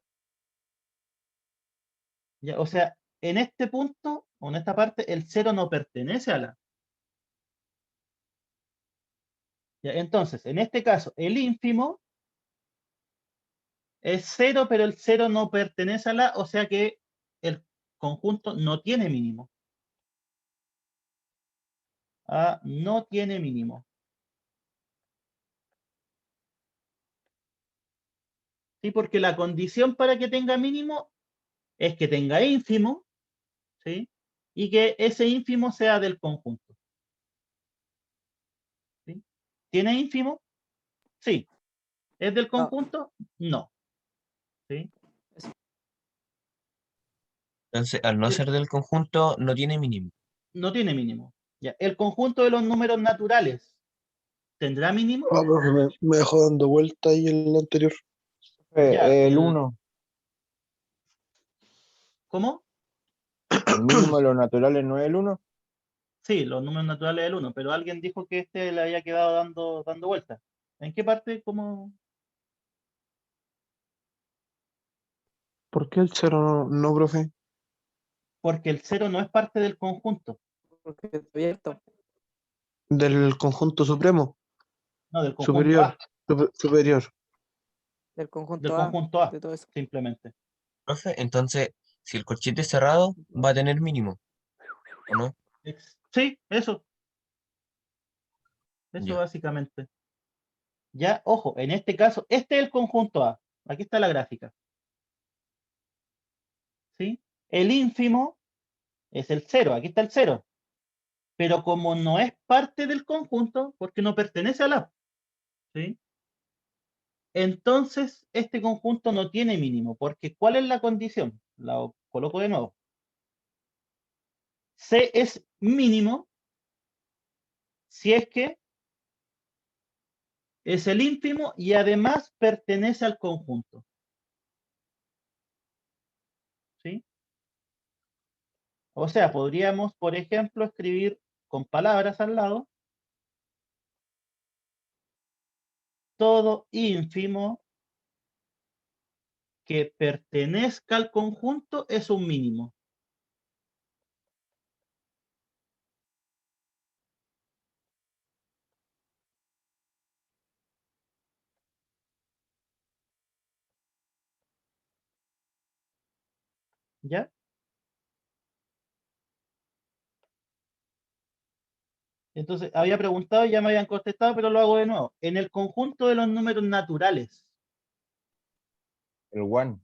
Ya, o sea, en este punto, o en esta parte, el 0 no pertenece a la. Ya, entonces, en este caso, el ínfimo es 0, pero el 0 no pertenece a la, o sea que el conjunto no tiene mínimo. A no tiene mínimo. ¿Sí? Porque la condición para que tenga mínimo es que tenga ínfimo, ¿sí? Y que ese ínfimo sea del conjunto. ¿Sí? ¿Tiene ínfimo? Sí. ¿Es del No, conjunto? No. ¿Sí? entonces al no ser del conjunto no tiene mínimo. No tiene mínimo. Ya. El conjunto de los números naturales, ¿tendrá mínimo? Ah, profe, me dejó dando vuelta ahí el anterior. Ya. El 1, ¿Cómo? El mínimo de los naturales no es el 1. Sí, los números naturales del 1, pero alguien dijo que este le había quedado dando vueltas. ¿En qué parte? ¿Cómo? ¿Por qué el 0 no, profe? Porque el 0 no es parte del conjunto, Porque está abierto. Del conjunto supremo, no, del conjunto superior, A, superior. Del del conjunto conjunto A, de todo eso. simplemente. Profe, entonces, si el corchete es cerrado, va a tener mínimo, ¿o no? Sí, eso Ya. básicamente. Ya, ojo, en este caso, este es el conjunto A. Aquí está la gráfica. ¿Sí? El ínfimo es el 0, aquí está el 0. Pero como no es parte del conjunto, porque no pertenece al A, ¿sí? Entonces, este conjunto no tiene mínimo, porque ¿cuál es la condición? La coloco de nuevo. C es mínimo si es que es el ínfimo y además pertenece al conjunto. ¿Sí? O sea, podríamos, por ejemplo, escribir con palabras al lado todo ínfimo que pertenezca al conjunto es un mínimo. ¿Ya? Entonces, había preguntado y ya me habían contestado, pero lo hago de nuevo. En el conjunto de los números naturales, El 1.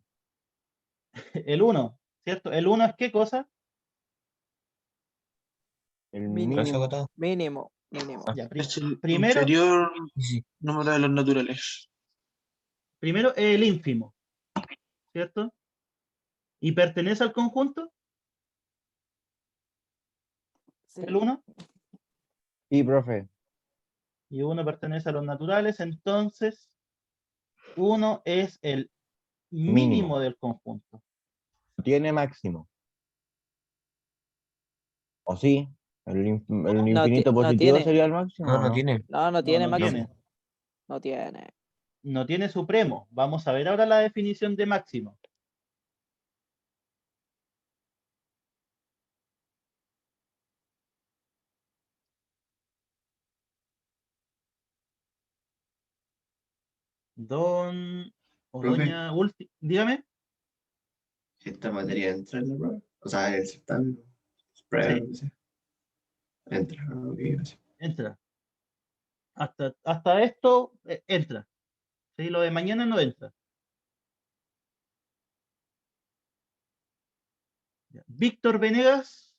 el 1, ¿cierto? ¿El 1 es qué cosa? El Mínimo. mínimo. Mínimo. Ah. Ya, Es el primero, inferior Sí, sí. número de los naturales. primero el ínfimo, ¿cierto? ¿Y pertenece al conjunto? Sí. El 1. Sí, profe. Y 1 pertenece a los naturales, entonces 1 es el mínimo Mínimo. del conjunto. Tiene máximo. ¿O sí? El No, infinito no positivo tiene. sería el máximo, No, ¿o no no? tiene. No No, tiene no máximo. tiene. No tiene. No tiene supremo. Vamos a ver ahora la definición de máximo. Don o Profe. doña Ulti, dígame. Esta materia entra en la prueba. O sea, el certamen, prueba, Sí. lo que sea. Entra, ok, gracias. Entra. Hasta esto entra. ¿Sí? Lo de mañana no entra. Ya. Víctor Venegas,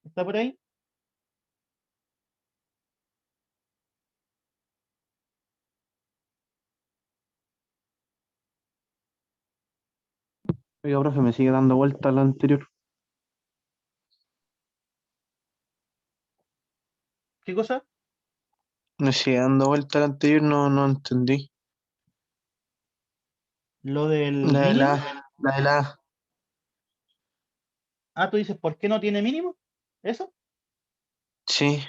¿está por ahí? Oiga, profe, me sigue dando vuelta a la anterior. ¿Qué cosa? Me sigue dando vuelta a la anterior, no entendí. Lo del La de mínimo. la de la A. Ah, tú dices, ¿por qué no tiene mínimo? ¿Eso? Sí,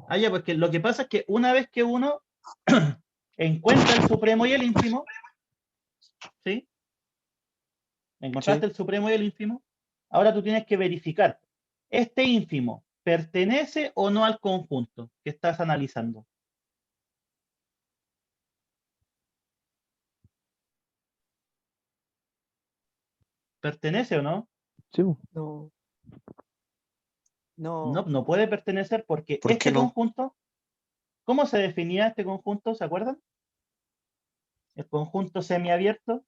Ah, ya, porque lo que pasa es que una vez que uno encuentra el supremo y el ínfimo, ¿sí? Encontraste sí. el supremo y el ínfimo, ahora tú tienes que verificar, ¿este ínfimo pertenece o no al conjunto que estás analizando? ¿Pertenece o no? Sí, po. No. No, No. no puede pertenecer porque ¿Por qué este no? conjunto, ¿cómo se definía este conjunto? ¿Se acuerdan? El conjunto semiabierto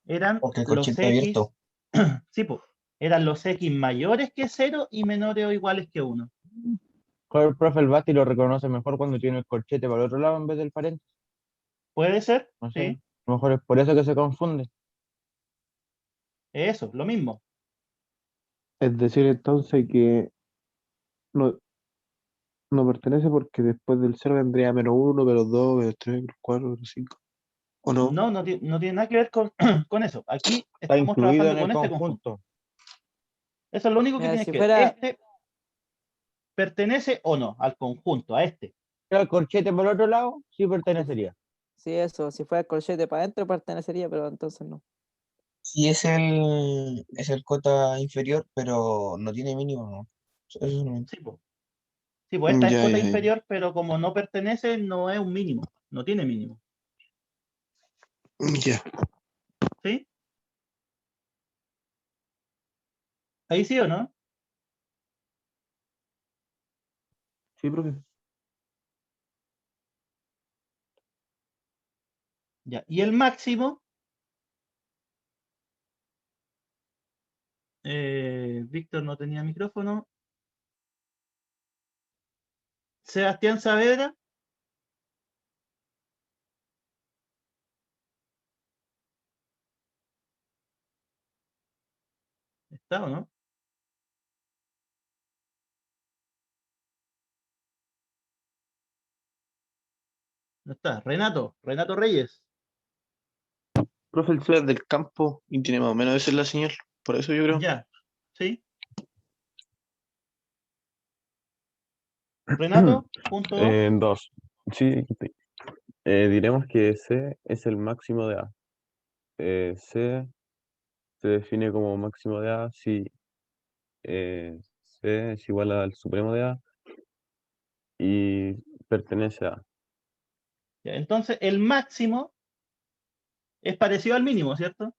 eran Porque el los corchete está X, abierto. sí, po, eran los X mayores que 0 y menores o iguales que 1. Claro, el profe el Basti lo reconoce mejor cuando tiene el corchete para el otro lado en vez del paréntesis. ¿Puede ser? No sé. Sí, A lo mejor es por eso que se confunde. eso, lo mismo. Es decir, entonces que no, no pertenece porque después del 0 vendría menos 1, menos 2, menos 3, menos 4, menos 5. ¿O no? No, no tiene nada que ver con, con eso. Aquí Está estamos incluido trabajando en el con este conjunto. conjunto. Eso es lo único que Mira, tienes si que ver. fuera, Este pertenece o no al conjunto, a este. Pero el corchete por otro lado sí pertenecería. sí, eso, si fuera el corchete para adentro pertenecería, pero entonces no. Sí, es el cota inferior, pero no tiene mínimo, ¿no? Eso no- Sí, pues. Sí, pues esta es Ya, cota ya, ya. inferior, pero como no pertenece, no es un mínimo. No tiene mínimo. Ya. ¿Sí? ¿Ahí sí o no? Sí, profe. Ya. Y el máximo, Víctor no tenía micrófono. Sebastián Saavedra. ¿Está o no? No está. Renato Reyes. Profe, el Seba del campo y tiene más o menos esa es la señal. Por eso yo creo. Ya. ¿Sí? Renato, punto 2. En 2. Sí, diremos que C es el máximo de A. C se define como máximo de A si C es igual al supremo de A y pertenece a A. Ya, entonces, el máximo es parecido al mínimo, ¿cierto?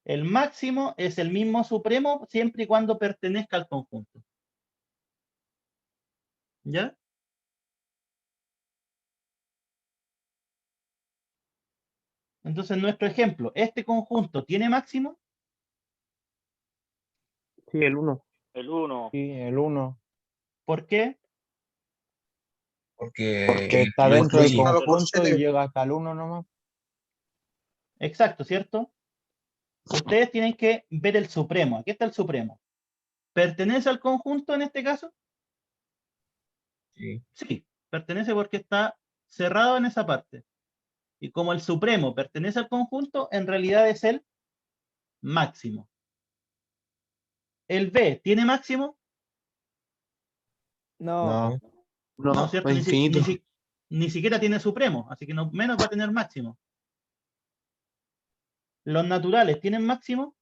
El máximo es el mismo supremo siempre y cuando pertenezca al conjunto. ¿Ya? Entonces, nuestro ejemplo, ¿este conjunto tiene máximo? Sí, el 1. El 1. Sí, el 1. ¿Por qué? Porque Porque está lo dentro del incluye. conjunto y llega hasta el 1 nomás. Exacto, ¿cierto? Ustedes tienen que ver el supremo. Aquí está el supremo. ¿Pertenece al conjunto en este caso? Sí. Sí, pertenece porque está cerrado en esa parte. Y como el supremo pertenece al conjunto, en realidad es el máximo. ¿El B tiene máximo? No, No. ¿No? No, No, ¿cierto? es infinito. Ni siquiera tiene supremo, así que no, menos va a tener máximo. ¿Los naturales tienen máximo?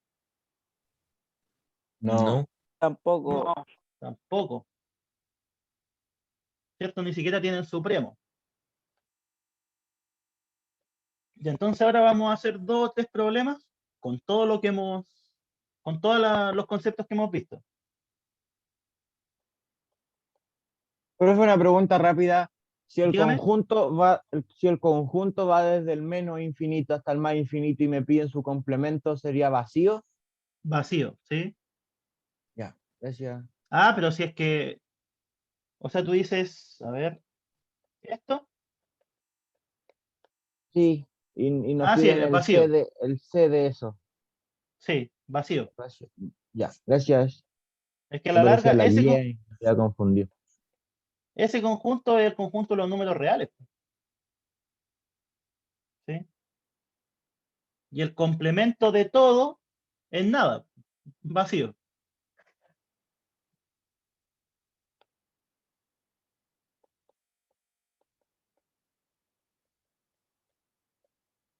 No. No. tampoco. No. Tampoco. ¿Cierto? Ni siquiera tienen supremo. Y entonces ahora vamos a hacer 2 o 3 problemas con todo lo que hemos, con todos los conceptos que hemos visto. Pero es una pregunta rápida. Si el Dígame. conjunto va, si el conjunto va desde el menos infinito hasta el más infinito y me piden su complemento, ¿sería vacío? Vacío, ¿sí? Ya, gracias. Ah, pero si es que, o sea, tú dices, a ver, ¿esto? Sí, y nos Ah, sí, piden es vacío. el C de eso. Sí, vacío. Gracias. Ya, gracias. Es que a Me la larga, parecía la guía y me había confundido. ese conjunto es el conjunto de los números reales. ¿Sí? Y el complemento de todo es nada, vacío.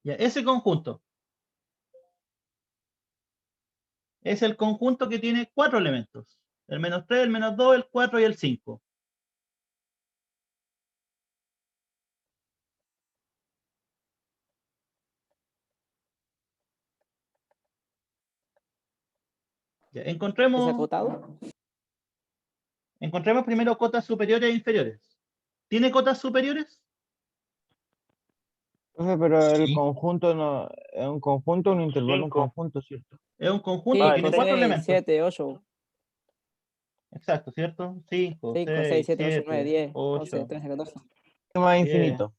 Ya, ese conjunto es el conjunto que tiene 4 elementos. El -3, el -2, el 4 y el 5. Ya, ¿Es encontremos acotado? primero cotas superiores e inferiores. ¿Tiene cotas superiores? Profe, pero el Sí. conjunto no es un conjunto, un intervalo, un 5. conjunto, ¿cierto? Es un conjunto, Sí, tiene pues 4 6, elementos. 7, 8. Exacto, ¿cierto? 5, 5, 6, 6, 7, 8, 9, 7, 10, 11, 8, 13, 14. Más 10, infinito.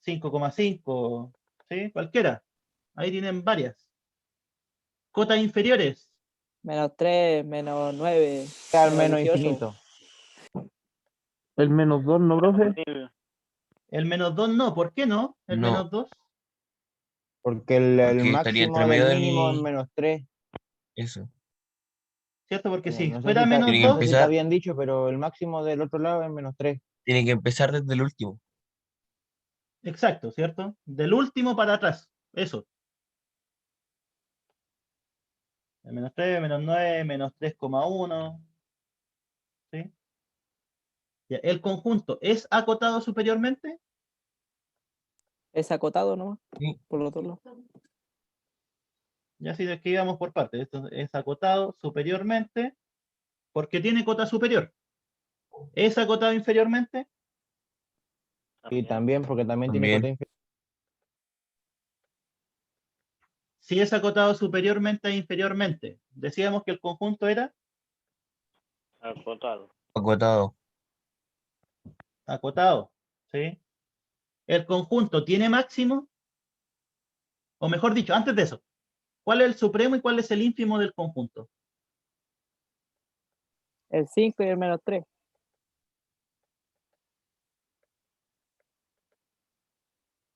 5,5, ¿sí? Cualquiera. Ahí tienen varias. Cotas inferiores. -3, -9, Al menos -18. infinito. El -2, ¿no, profe? El -2 no. ¿Por qué no? El No. -2. Porque el Porque estaría entre máximo medio del mínimo es del... menos 3. Eso. ¿Cierto? Porque No, si no sé fuera menos Tiene que 2, si está empezar, bien dicho, pero el máximo del otro lado es menos 3. tiene que empezar desde el último. exacto, ¿cierto? Del último para atrás. Eso. El menos 3, menos 9, menos 3,1. ¿Sí? Ya, ¿el conjunto es acotado superiormente? Es acotado nomás, Sí. por los dos lados. Ya sí, es que íbamos por partes. Esto es acotado superiormente porque tiene cota superior. ¿Es acotado inferiormente? Y también porque también tiene También. cota inferior. Si es acotado superiormente e inferiormente. Decíamos que el conjunto era Acotado. Acotado. acotado. ¿Sí? ¿El conjunto tiene máximo? O mejor dicho, antes de eso, ¿cuál es el supremo y cuál es el ínfimo del conjunto? El 5 y el menos 3.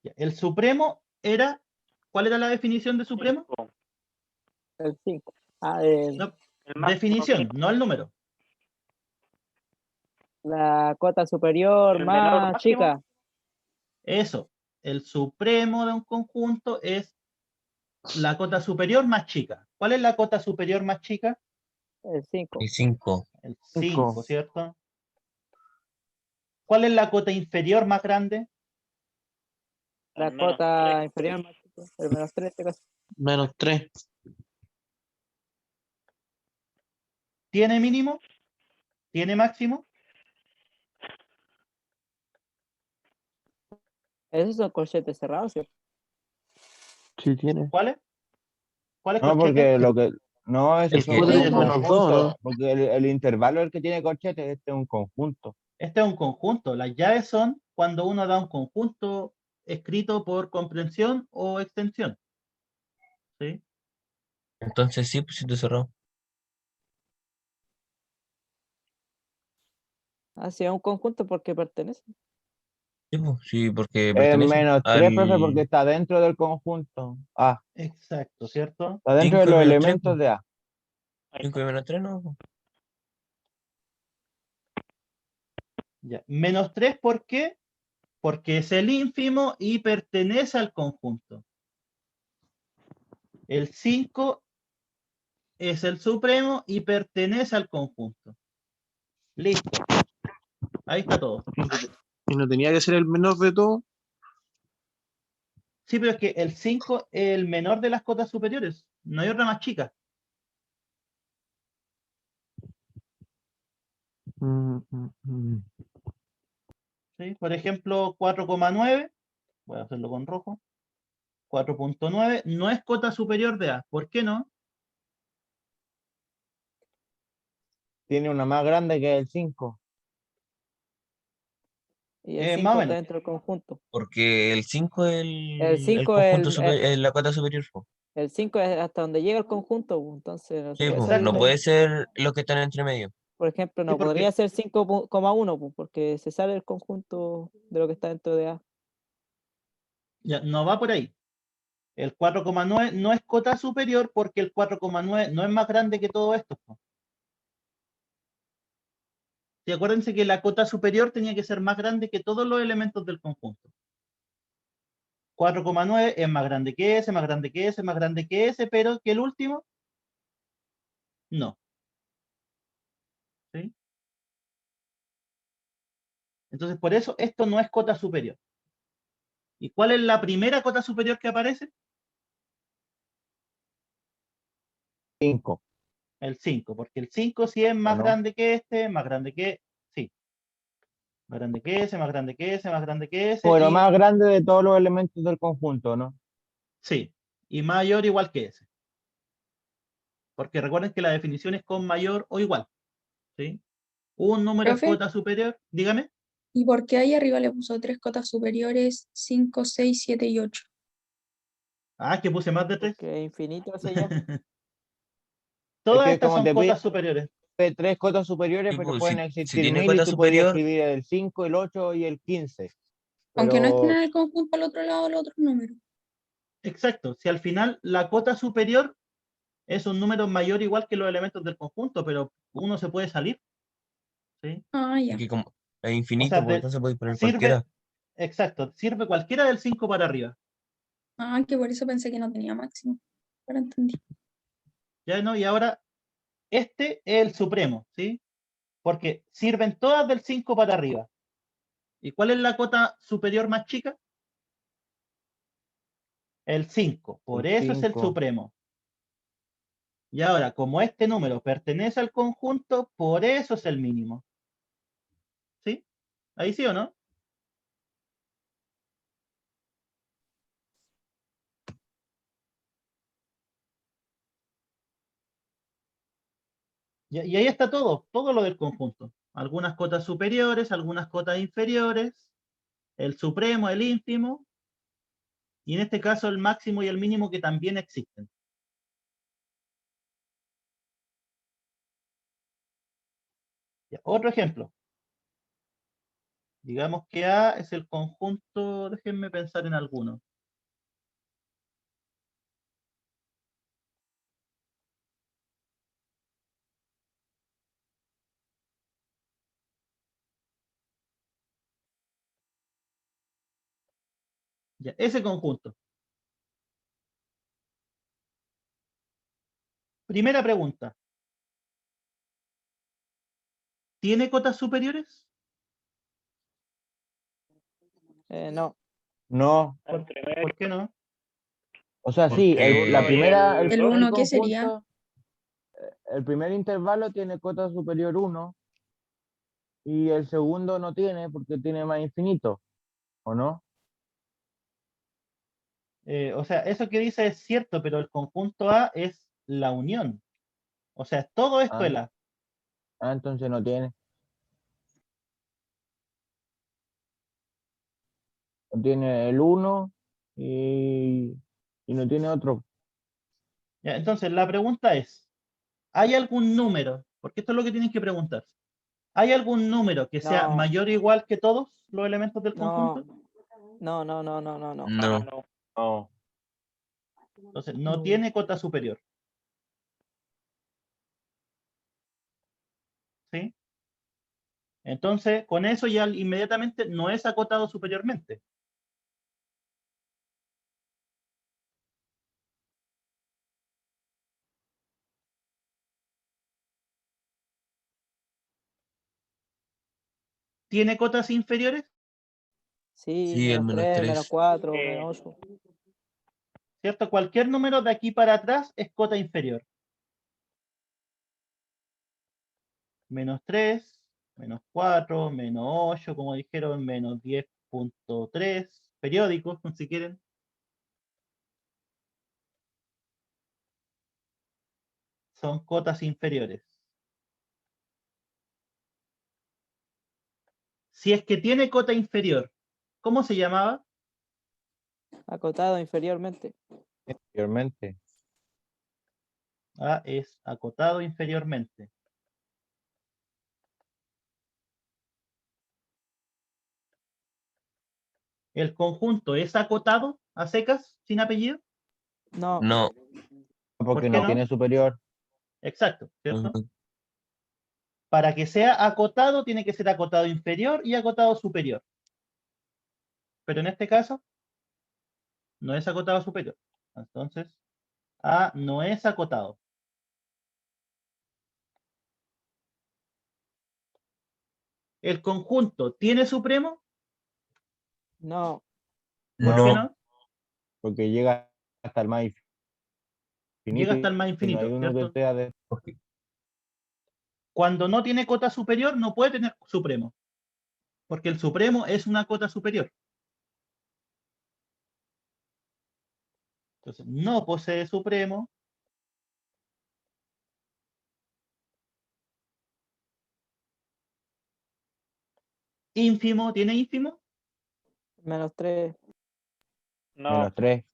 Ya, el supremo era, ¿cuál era la definición de supremo? El 5. No, El máximo definición, que- no el número. La cota superior El menor más máximo. chica. Eso, el supremo de un conjunto es la cota superior más chica. ¿Cuál es la cota superior más chica? El 5. El 5. El 5, ¿cierto? ¿Cuál es la cota inferior más grande? La El menos cota 3. inferior más chica. El menos 3 este caso. Menos 3. ¿Tiene mínimo? ¿Tiene máximo? Esos son corchetes cerrados, ¿cierto? Sí tiene. ¿Cuáles? ¿Cuáles No, corchetes? porque lo que. No, esos El son que- Puede un ser menos 2, conjunto. ¿no? Porque el intervalo es el que tiene corchetes, este es un conjunto. Este es un conjunto. Las llaves son cuando uno da un conjunto escrito por comprensión o extensión. ¿Sí? Entonces sí, pues sitio cerrado. Hacia un conjunto porque pertenece. Sí, pues, sí, porque Es pertenece menos 3, profe, porque al está dentro del conjunto. Ah, Exacto, ¿cierto? está dentro de 5 y los menos 3. elementos de A. 5 y menos 3, no. Pues. Ya. Menos 3, ¿por qué? Porque es el ínfimo y pertenece al conjunto. El 5 es el supremo y pertenece al conjunto. Listo. Ahí está todo. Y no tenía que ser el menor de todo. Sí, pero es que el 5 es el menor de las cotas superiores. No hay otra más chica. ¿Sí? Por ejemplo, 4,9. Voy a hacerlo con rojo. 4,9 no es cota superior de A. ¿Por qué no? Tiene una más grande que el 5. Y el Más 5 o está menos. dentro del conjunto. Porque el 5 es El el 5 conjunto es la cota superior. Po. el 5 es hasta donde llega el conjunto, pues, entonces no se Sí, puede pues, salir no de ahí. puede ser los que están entre medio. Por ejemplo, Sí, no podría porque ser 5,1 pues, porque se sale el conjunto de lo que está dentro de A. ya, no va por ahí. El 4,9 no es cota superior porque el 4,9 no es más grande que todo esto. Po. Y acuérdense que la cota superior tenía que ser más grande que todos los elementos del conjunto. 4,9 es más grande que ese, más grande que ese, más grande que ese, pero que el último, no. ¿Sí? Entonces, por eso esto no es cota superior. ¿Y cuál es la primera cota superior que aparece? 5. El 5, porque el 5 sí es ¿O más no? grande que este, más grande que... Sí. Más grande que ese, más grande que ese, más grande que ese, Bueno, y más grande de todos los elementos del conjunto, ¿no? sí. Y mayor igual que ese. Porque recuerden que la definición es con mayor o igual. ¿Sí? Un número es Profe, cota superior, dígame. ¿y por qué ahí arriba le puso 3 cotas superiores, 5, 6, 7 y 8? Ah, que puse más de 3. Porque es infinito ese ya. Es Todas que estas como son te pide cotas superiores. 3 cotas superiores, Sí, pero pues, pueden si existir tiene 1000 y cota tú podías superior, escribir el 5, el 8 y el 15. Aunque no estén Pero en el conjunto al otro lado los otros números. Exacto. Si al final la cota superior es un número mayor o igual que los elementos del conjunto, pero uno se puede salir. ¿Sí? Ah, ya. Aquí como es O infinito, sea, pues entonces podéis poner sirve, cualquiera. exacto, sirve cualquiera del 5 para arriba. Ah, que por eso pensé que no tenía máximo. Ahora entendí. ¿Ya no? Y ahora, este es el supremo, ¿sí? Porque sirven todas del 5 para arriba. ¿Y cuál es la cota superior más chica? El 5. Por El eso es el 5. supremo. Y ahora, como este número pertenece al conjunto, por eso es el mínimo. ¿Sí? ¿Ahí sí o no? Y ahí está todo lo del conjunto. Algunas cotas superiores, algunas cotas inferiores, el supremo, el ínfimo, y en este caso el máximo y el mínimo que también existen. Ya, otro ejemplo. Digamos que A es el conjunto, déjenme pensar en alguno. Ya, ese conjunto. Primera pregunta. ¿Tiene cotas superiores? No. No. ¿Por qué no? O sea, sí, Porque la primera, ¿El primer 1 qué sería? conjunto, el primer intervalo tiene cota superior 1 y el segundo no tiene porque tiene más infinito, ¿o no? O sea, eso que dice es cierto, pero el conjunto A es la unión. O sea, todo esto Ah, es A. entonces no tiene. No tiene el 1 y no tiene otro. Ya, entonces, la pregunta es, ¿hay algún número? Porque esto es lo que tienen que preguntar. ¿Hay algún número que sea No. mayor o igual que todos los elementos del No. conjunto? No. no. No. Entonces, no tiene cota superior. ¿Sí? Entonces, con eso ya inmediatamente no es acotado superiormente. ¿Tiene cotas inferiores? Sí, Sí, el menos menos 3, menos 3. 4, menos 8. ¿Cierto? Cualquier número de aquí para atrás es cota inferior. Menos 3, menos 4, menos 8, como dijeron, menos 10.3, periódicos, si quieren. Son cotas inferiores. Si es que tiene cota inferior, ¿cómo se llamaba? Acotado inferiormente. Anteriormente. Ah, es acotado inferiormente. ¿El conjunto es acotado a secas, sin apellido? No. No. Porque ¿Por qué no no? tiene superior. Exacto, ¿cierto? Ujú. Para que sea acotado, tiene que ser acotado inferior y acotado superior. Pero en este caso, no es acotado superior. Entonces, A no es acotado. ¿El conjunto tiene supremo? No. ¿Por qué No, No. no? porque llega hasta el más Llega infinito hasta el más y no hay infinito, uno que ¿cierto? esté de... Cuando no tiene cota superior, no puede tener supremo, porque el supremo es una cota superior. Entonces, no posee supremo. Ínfimo, ¿tiene ínfimo? Menos 3. No, menos 3.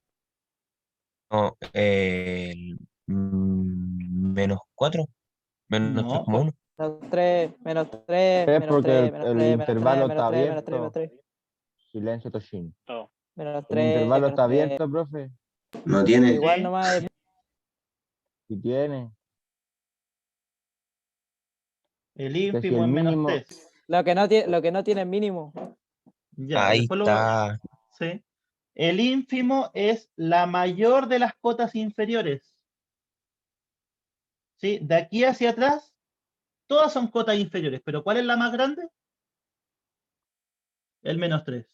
No. Menos 4. Menos No, 3,1. Menos 3. Menos 3. Es Menos porque 3. Menos el 3. Menos 3. intervalo Menos está 3. Menos 3. Menos abierto. 3. Silencio, Toshin. no. Menos El 3. intervalo Menos está 3. abierto, profe. No tiene. Igual Sí. nomás Si tiene. El Que si ínfimo el es menos mínimo. 3. lo que no tiene mínimo. Ya, Ahí después está. sí. El ínfimo es la mayor de las cotas inferiores. ¿Sí? De aquí hacia atrás, todas son cotas inferiores, pero ¿cuál es la más grande? El menos 3.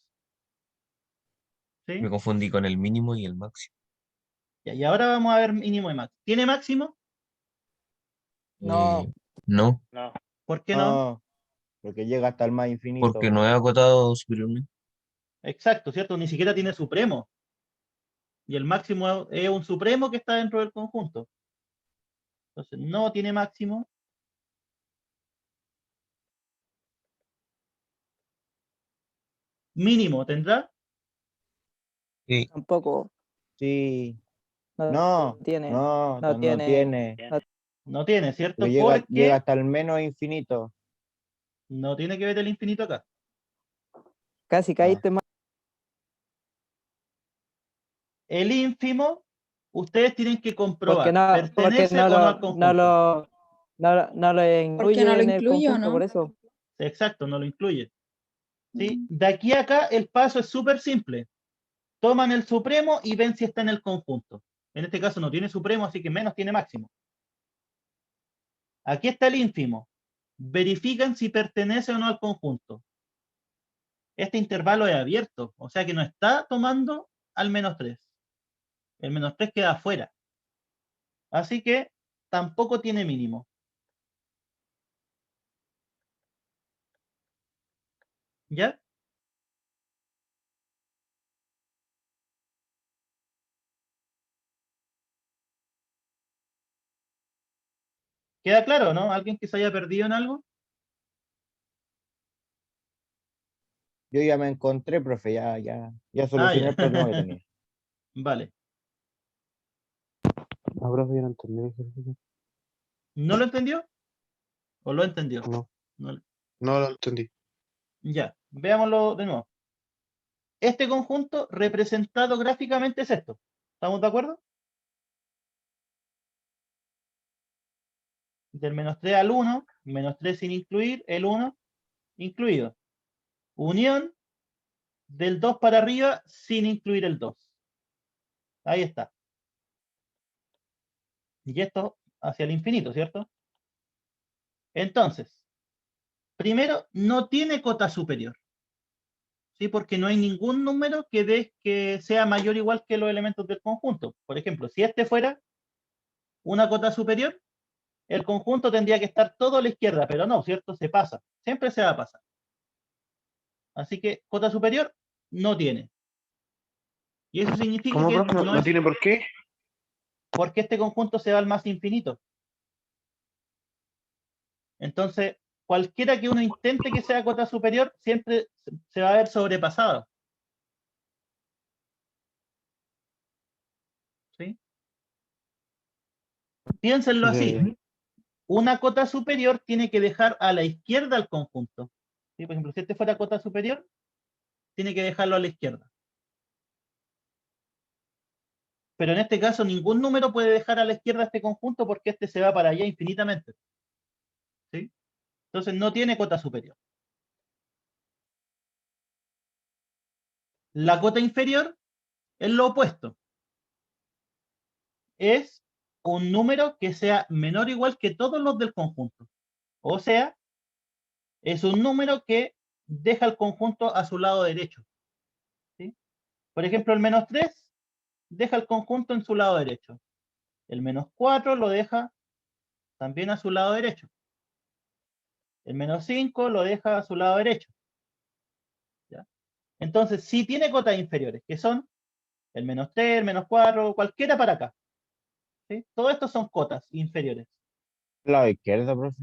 ¿Sí? Me confundí con el mínimo y el máximo. Ya, y ahora vamos a ver mínimo y máximo. ¿Tiene máximo? No, No, No. ¿Por qué no? No, porque llega hasta el más porque infinito. no he acotado superiormente. Exacto, ¿cierto? Ni siquiera tiene supremo. Y el máximo es un supremo que está dentro del conjunto. Entonces, no tiene máximo. Mínimo, ¿tendrá? Sí, tampoco. Sí. No No, tiene. no, No no tiene. tiene. no- No tiene, Porque ¿cierto? llega Porque hasta el menos infinito. no tiene que ver el infinito acá. Casi Ah, caíste más. El ínfimo, ustedes tienen que Porque comprobar, no, ¿pertenece o no al conjunto? no lo Porque incluye no lo en el incluyo, conjunto, ¿no? por eso. Exacto, no lo incluye. ¿Sí? De aquí a acá el paso es súper simple. Toman el supremo y ven si está en el conjunto. En este caso no tiene supremo, así que menos tiene máximo. Aquí está el ínfimo. Verifican si pertenece o no al conjunto. Este intervalo es abierto, o sea que no está tomando al menos 3. El menos 3 queda afuera. Así que tampoco tiene mínimo. ¿Ya? ¿Queda claro, no? ¿Alguien que se haya perdido en algo? yo ya me encontré, profe, ya Ah, solucioné ya. el problema que tenía. Vale. Ah, profe, yo no entendí el ejercicio. ¿No lo entendió? ¿O lo entendió? No, No. no lo entendí. Ya, veámoslo de nuevo. Este conjunto representado gráficamente es esto. ¿Estamos de acuerdo? Del menos 3 al 1, menos 3 sin incluir, el 1 incluido. Unión del 2 para arriba sin incluir el 2. Ahí está. Y esto hacia el infinito, ¿cierto? Entonces, primero, no tiene cota superior. ¿Sí? Porque no hay ningún número que sea mayor o igual que los elementos del conjunto. Por ejemplo, si este fuera una cota superior, el conjunto tendría que estar todo a la izquierda, pero no, ¿cierto? Se pasa. Siempre se va a pasar. Así que cota superior no tiene. Y eso significa ¿Cómo, que profe? ¿No, no no es tiene por qué? porque este conjunto se va al más infinito. Entonces, cualquiera que uno intente que sea cota superior, siempre se va a ver sobrepasado. ¿Sí? Piénsenlo Ya, así. ya. Una cota superior tiene que dejar a la izquierda al conjunto. ¿Sí? Por ejemplo, si este fuera cota superior, tiene que dejarlo a la izquierda. Pero en este caso, ningún número puede dejar a la izquierda este conjunto porque este se va para allá infinitamente. ¿Sí? Entonces, no tiene cota superior. La cota inferior es lo opuesto. Es un número que sea menor o igual que todos los del conjunto. O sea, es un número que deja el conjunto a su lado derecho. ¿Sí? Por ejemplo, el menos 3 deja el conjunto en su lado derecho. El menos 4 lo deja también a su lado derecho. El menos 5 lo deja a su lado derecho. ¿Ya? Entonces, sí tiene cotas inferiores, que son el menos 3, el menos 4, cualquiera para acá. ¿Sí? Todo esto son cotas inferiores. Lado izquierdo, profe.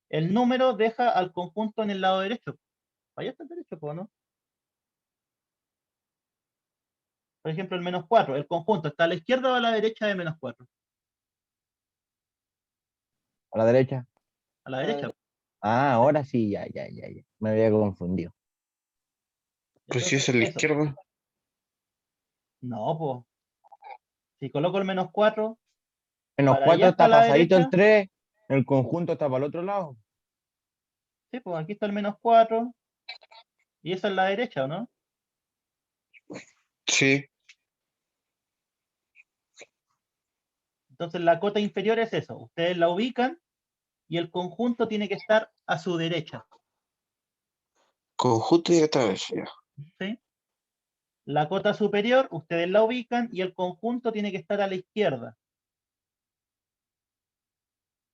El número deja al conjunto en el lado derecho. Allá está el derecho, ¿no? Por ejemplo, el menos 4, el conjunto está a la izquierda o a la derecha de menos 4. A la derecha. A la derecha. Ah, ahora sí, ya. Me había confundido. Pues si es Entonces, en la eso. izquierda. No, pues. Si coloco el menos 4, Menos para 4 allá está está la pasadito el derecha. 3, el conjunto está para el otro lado. Sí, pues aquí está el menos 4. Y esa es la derecha, ¿o no? Sí. Entonces la cota inferior es eso. Ustedes la ubican y el conjunto tiene que estar a su derecha. Conjunto y esta vez, ya. ¿Sí? La cota superior, ustedes la ubican y el conjunto tiene que estar a la izquierda.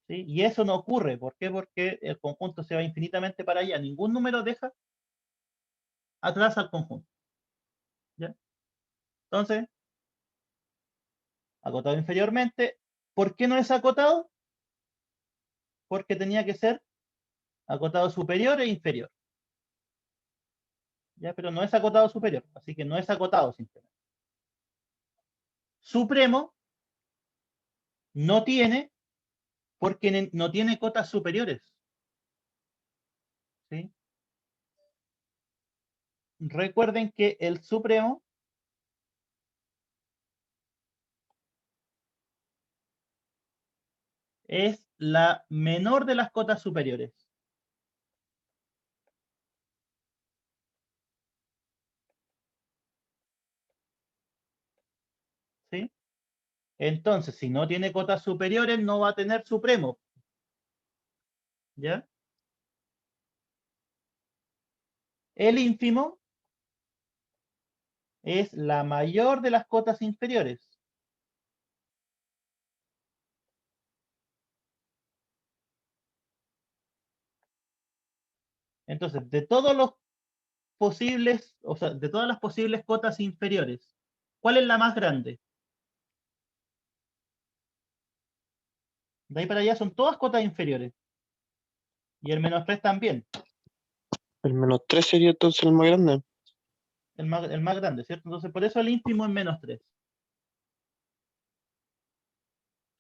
¿Sí? Y eso no ocurre. ¿Por qué? Porque el conjunto se va infinitamente para allá. Ningún número deja atrás al conjunto. ¿Ya? Entonces, acotado inferiormente. ¿Por qué no es acotado? Porque tenía que ser acotado superior e inferior. ¿Ya? Pero no es acotado superior, así que no es acotado simplemente. Supremo no tiene, porque no tiene cotas superiores. ¿Sí? Recuerden que el supremo es la menor de las cotas superiores. ¿Sí? Entonces, si no tiene cotas superiores, no va a tener supremo. ¿Ya? El ínfimo es la mayor de las cotas inferiores. Entonces, de todos los posibles, o sea, de todas las posibles cotas inferiores, ¿cuál es la más grande? De ahí para allá son todas cotas inferiores. Y el menos 3 también. El menos 3 sería entonces el más grande. El más grande, ¿cierto? Entonces, por eso el ínfimo es menos 3.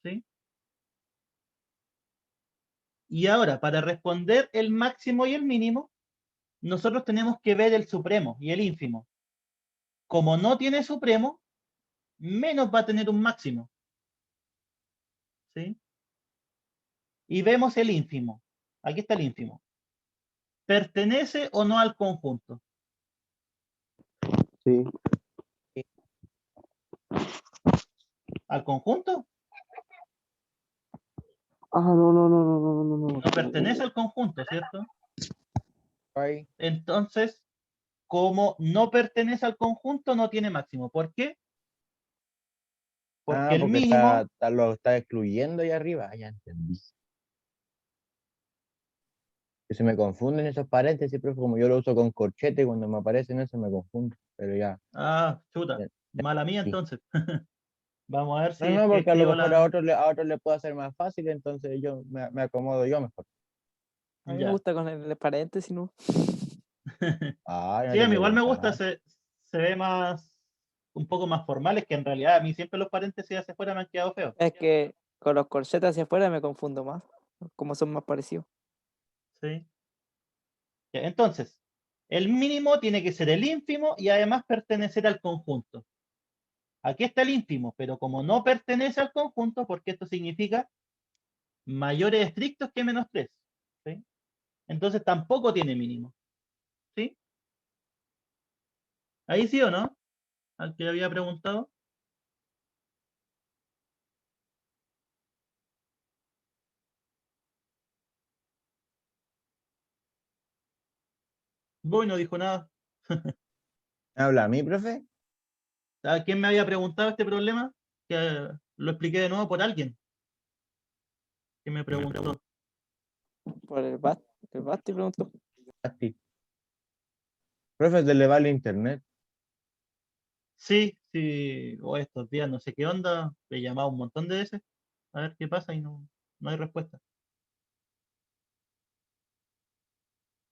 ¿Sí? Y ahora, para responder el máximo y el mínimo, nosotros tenemos que ver el supremo y el ínfimo. Como no tiene supremo, menos va a tener un máximo. ¿Sí? Y vemos el ínfimo. Aquí está el ínfimo. ¿Pertenece o no al conjunto? Sí. ¿Al conjunto? No. No pertenece al conjunto, ¿cierto? Ahí. Entonces, como no pertenece al conjunto, no tiene máximo. ¿Por qué? Porque el Porque mínimo, lo está excluyendo ahí arriba. Ya entendí. Que se me confunden esos paréntesis, pero como yo lo uso con corchete, cuando me aparecen eso me confundo. Pero ya. chuta, ya mala mía entendí. entonces. Vamos a ver si No, es que porque a lo escribo mejor a la... otros le puedo hacer más fácil, entonces yo me acomodo yo mejor. A mí me Ya. gusta con el paréntesis, ¿no? Ay, no Sí, te a mí igual me preguntas. gusta, se ve más, un poco más formales, que en realidad a mí siempre los paréntesis hacia afuera me han quedado feos. Es que con los corchetes hacia afuera me confundo más, como son más parecidos. ¿Sí? Ya, entonces, el mínimo tiene que ser el ínfimo y además pertenecer al conjunto. Aquí está el ínfimo, pero como no pertenece al conjunto, porque esto significa mayores estrictos que menos 3. ¿Sí? Entonces tampoco tiene mínimo. ¿Sí? ¿Ahí sí o no? Al que había preguntado. Voy, no dijo nada. ¿Habla a mí, profe? ¿A quién me había preguntado este problema? Que lo expliqué de nuevo por alguien que me preguntó. Por el Basti preguntó. A ti. Profe, ¿te le va el internet? Sí, o estos días no sé qué onda, le he llamado un montón de veces a ver qué pasa y no hay respuesta.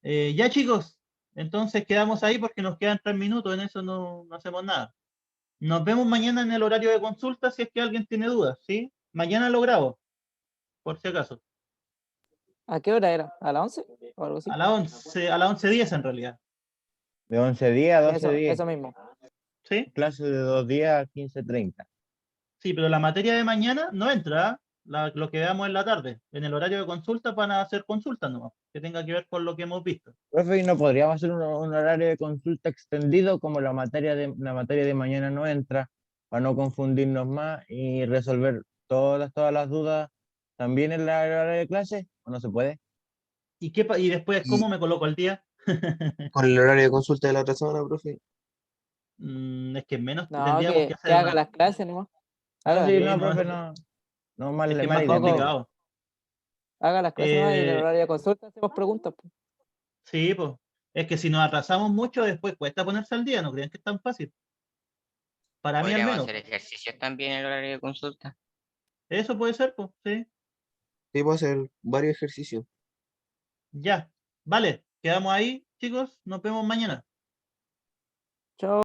Ya chicos, entonces quedamos ahí porque nos quedan 3 minutos, en eso no hacemos nada. Nos vemos mañana en el horario de consulta si es que alguien tiene dudas, ¿sí? Mañana lo grabo, por si acaso. ¿A qué hora era? ¿A las 11 o algo así? A las 11:10 en realidad. De 11 días a 12 días. Eso mismo. ¿Sí? Clase de 2 días, 15:30. Sí, pero la materia de mañana no entra. ¿Ah? Lo que veamos en la tarde. En el horario de consulta van a hacer consultas nomás, que tenga que ver con lo que hemos visto. Profe, ¿y no podríamos hacer un horario de consulta extendido como la materia de mañana no entra, para no confundirnos más y resolver todas las dudas también en la hora de clase? ¿O no se puede? Y después, Y ¿cómo me coloco el día? con el horario de consulta de la otra semana, profe. Es que menos No, tendríamos que que hacer haga una. las clases nomás. No, Haga, sí, Sí, no, no, profe, no. No, es que es mala más idea, mala idea. complicado. haga las clases nomás y en el Eh, horario de consulta hacemos preguntas, pues. sí, pues. Es que si nos atrasamos mucho, después cuesta ponerse al día. ¿No creen que es tan fácil? Para mí al Podríamos menos. hacer ejercicios también en el horario de consulta. Eso puede ser, pues. Sí. Sí, puedo hacer varios ejercicios. Ya. Vale. Quedamos ahí, chicos. Nos vemos mañana. Chao.